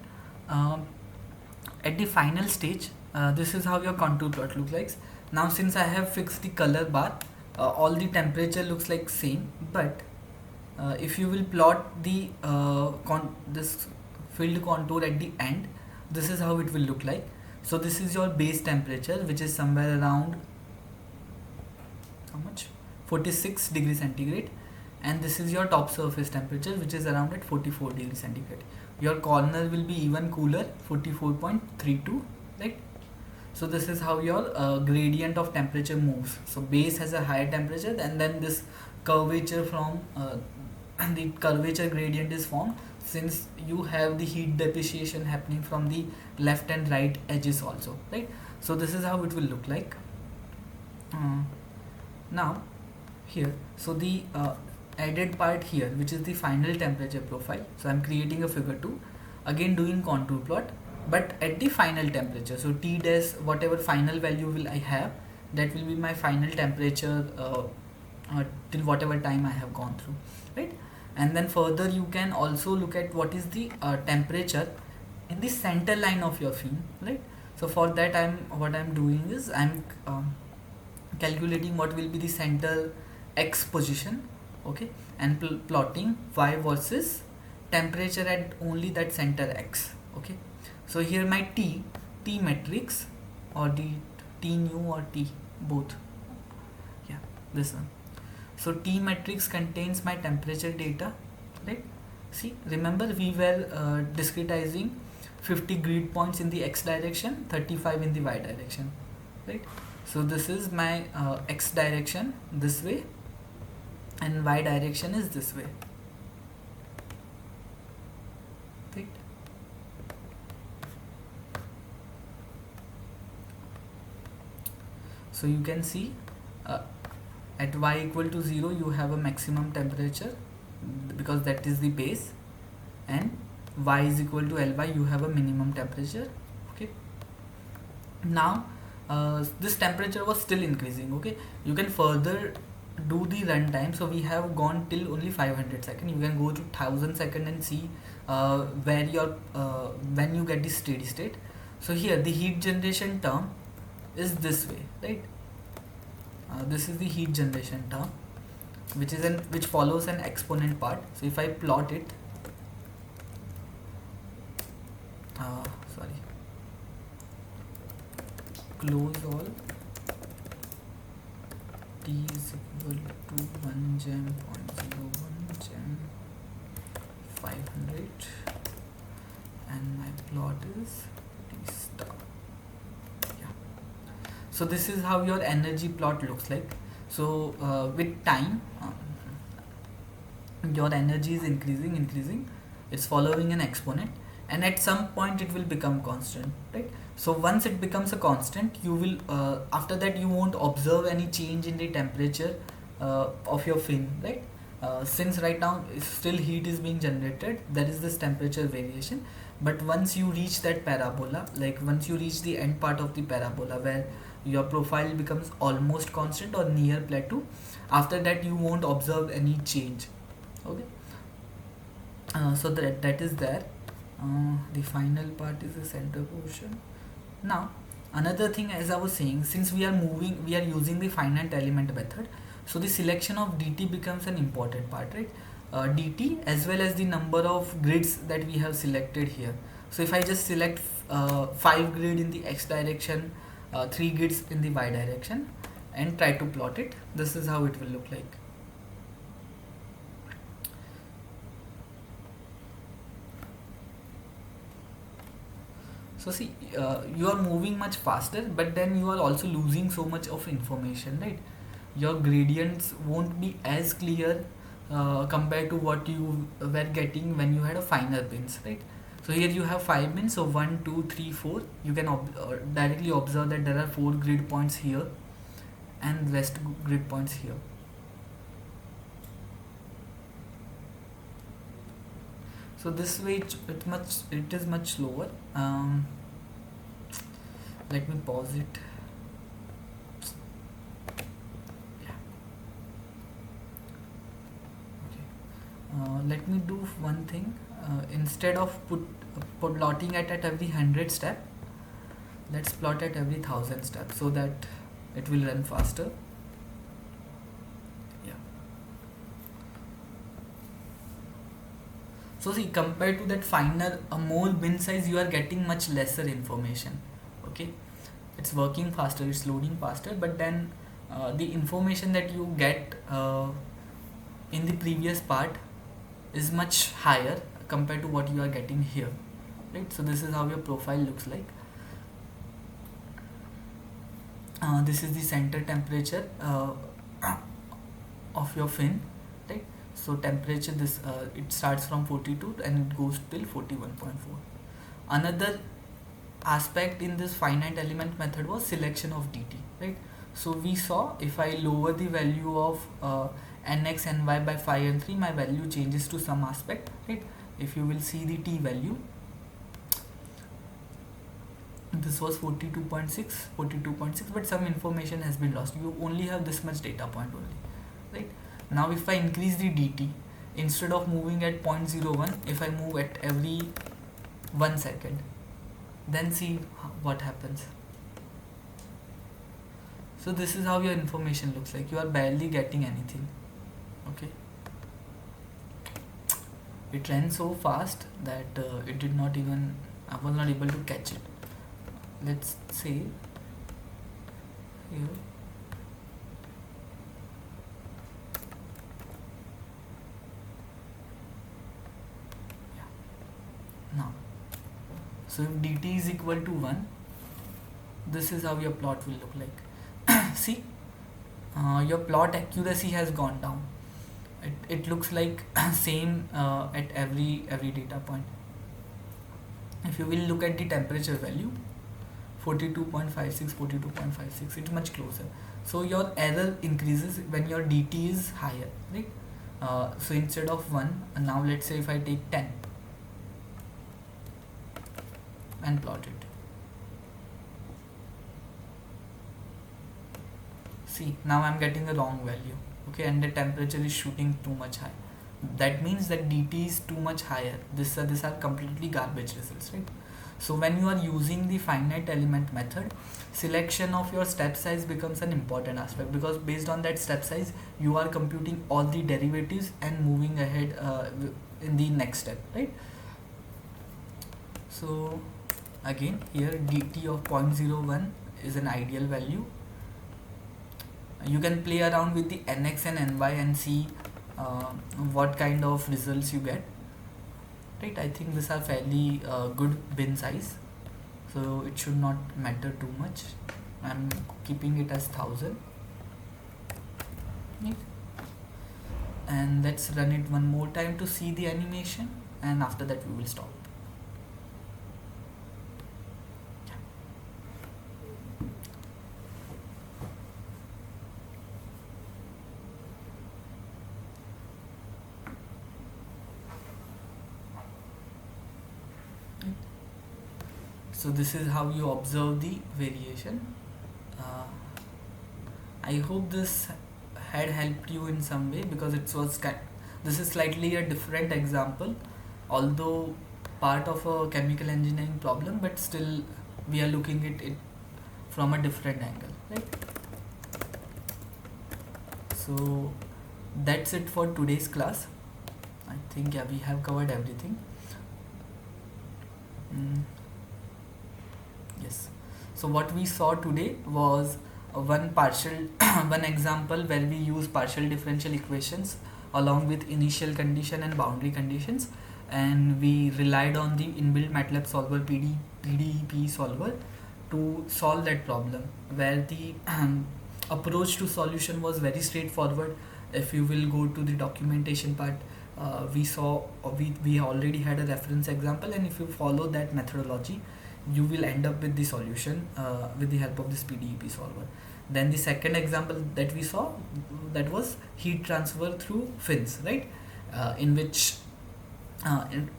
A: At the final stage, this is how your contour plot looks like. Now since I have fixed the color bar, all the temperature looks like same, but if you will plot the this filled contour at the end, this is how it will look like. So this is your base temperature, which is somewhere around how much, 46 degrees centigrade, and this is your top surface temperature, which is around at 44 degrees centigrade. Your corner will be even cooler, 44.32, right? So this is how your gradient of temperature moves. So base has a higher temperature, and then this curvature from and the curvature gradient is formed. since you have the heat depreciation happening from the left and right edges also, right? So this is how it will look like. Now here, so the added part here, which is the final temperature profile, so I'm creating a figure 2, again doing contour plot, but at the final temperature. So T dash, whatever final value will I have, that will be my final temperature till whatever time I have gone through, right? And then further you can also look at what is the temperature in the center line of your fin, right? So for that, what I'm doing is I'm calculating what will be the center x position, okay, and plotting y versus temperature at only that center x, okay. So here my t matrix, or the t nu or t both, yeah, this one. So T matrix contains my temperature data, right? See, remember we were discretizing 50 grid points in the x direction, 35 in the y direction, right? So this is my x direction this way, and y direction is this way, right? So you can see at y equal to 0 you have a maximum temperature because that is the base, and y is equal to Ly, you have a minimum temperature, okay. Now this temperature was still increasing, okay. You can further do the run time, so we have gone till only 500 seconds. You can go to 1000 seconds and see where your when you get the steady state. So here the heat generation term is this way, right? This is the heat generation term, which follows an exponent part. So if I plot it, sorry, close all, T is equal to 1 gem, 0.01 gem, 500, and my plot is T star. So this is how your energy plot looks like. So with time, your energy is increasing, it's following an exponent, and at some point it will become constant, right? So once it becomes a constant, you will after that you won't observe any change in the temperature of your fin, right? Since right now still heat is being generated, there is this temperature variation, but once you reach that parabola, like once you reach the end part of the parabola where your profile becomes almost constant or near plateau, after that you won't observe any change, okay. So that is there. The final part is the center portion. Now another thing, as I was saying, since we are using the finite element method, so the selection of dt becomes an important part, right? Dt as well as the number of grids that we have selected here. So if I just select 5 grid in the x direction, 3 grids in the y direction, and try to plot it, this is how it will look like. So see, you are moving much faster, but then you are also losing so much of information, right? Your gradients won't be as clear compared to what you were getting when you had a finer bins, right? So here you have 5 bins, so 1, 2, 3, 4. You can directly observe that there are 4 grid points here and rest grid points here. So this way it is much slower. Let me pause it. Yeah. Okay. Let me do one thing. Instead of plotting at every 100 step, let's plot at every 1000 steps so that it will run faster. Yeah. So see, compared to that finer, a more bin size, you are getting much lesser information. Okay, it's working faster, it's loading faster, but then the information that you get in the previous part is much higher compared to what you are getting here, right? So this is how your profile looks like. This is the center temperature of your fin, right? So temperature, this it starts from 42 and it goes till 41.4. Another aspect in this finite element method was selection of dt, right? So we saw if I lower the value of nx ny by 5 and 3, my value changes to some aspect, right? If you will see the t value, this was 42.6, but some information has been lost. You only have this much data point only, right? Now if I increase the dt, instead of moving at 0.01, if I move at every 1 second, then see what happens. So this is how your information looks like. You are barely getting anything. Okay, it ran so fast that it did not even, I was not able to catch it. Let's say here, now, so if dt is equal to 1, this is how your plot will look like. See, your plot accuracy has gone down. It looks like same at every data point. If you will look at the temperature value, 42.56, it's much closer. So your error increases when your dt is higher, right? So instead of 1, now let's say if I take 10 and plot it, see, now I'm getting the wrong value, okay, and the temperature is shooting too much high. That means that dt is too much higher. These are completely garbage results, right? So when you are using the finite element method, selection of your step size becomes an important aspect, because based on that step size you are computing all the derivatives and moving ahead in the next step, right? So again here dt of 0.01 is an ideal value. You can play around with the nx and ny and see what kind of results you get, right? I think these are fairly good bin size, so it should not matter too much. I'm keeping it as 1000, right? And let's run it one more time to see the animation, and after that we will stop. So this is how you observe the variation. I hope this had helped you in some way, because this is slightly a different example, although part of a chemical engineering problem, but still we are looking at it from a different angle, right? So that's it for today's class. I think we have covered everything. Yes. So what we saw today was one example where we use partial differential equations along with initial condition and boundary conditions, and we relied on the inbuilt Matlab solver PDEP solver to solve that problem, where the approach to solution was very straightforward. If you will go to the documentation part, we already had a reference example, and if you follow that methodology, you will end up with the solution with the help of this PDEP solver. Then the second example that we saw, that was heat transfer through fins, right? In which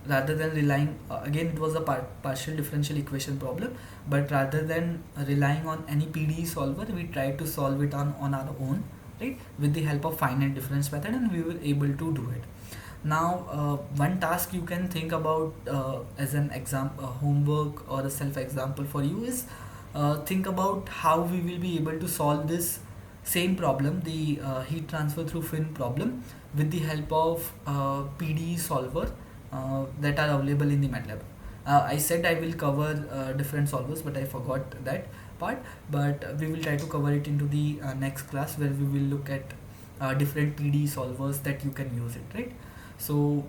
A: rather than relying, again it was a partial differential equation problem, but rather than relying on any PDE solver, we tried to solve it on our own, right, with the help of finite difference method, and we were able to do it. Now one task you can think about as an example, homework or a self example for you is think about how we will be able to solve this same problem, the heat transfer through fin problem, with the help of PDE solver that are available in the Matlab. I said I will cover different solvers, but I forgot that part, but we will try to cover it into the next class, where we will look at different PDE solvers that you can use it, right? So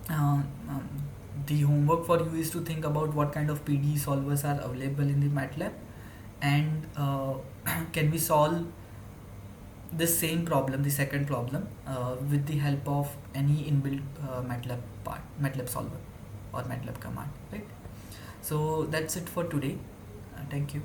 A: the homework for you is to think about what kind of PDE solvers are available in the Matlab, and can we solve this same problem, the second problem, with the help of any inbuilt MATLAB solver or MATLAB command, right? So that's it for today. Thank you.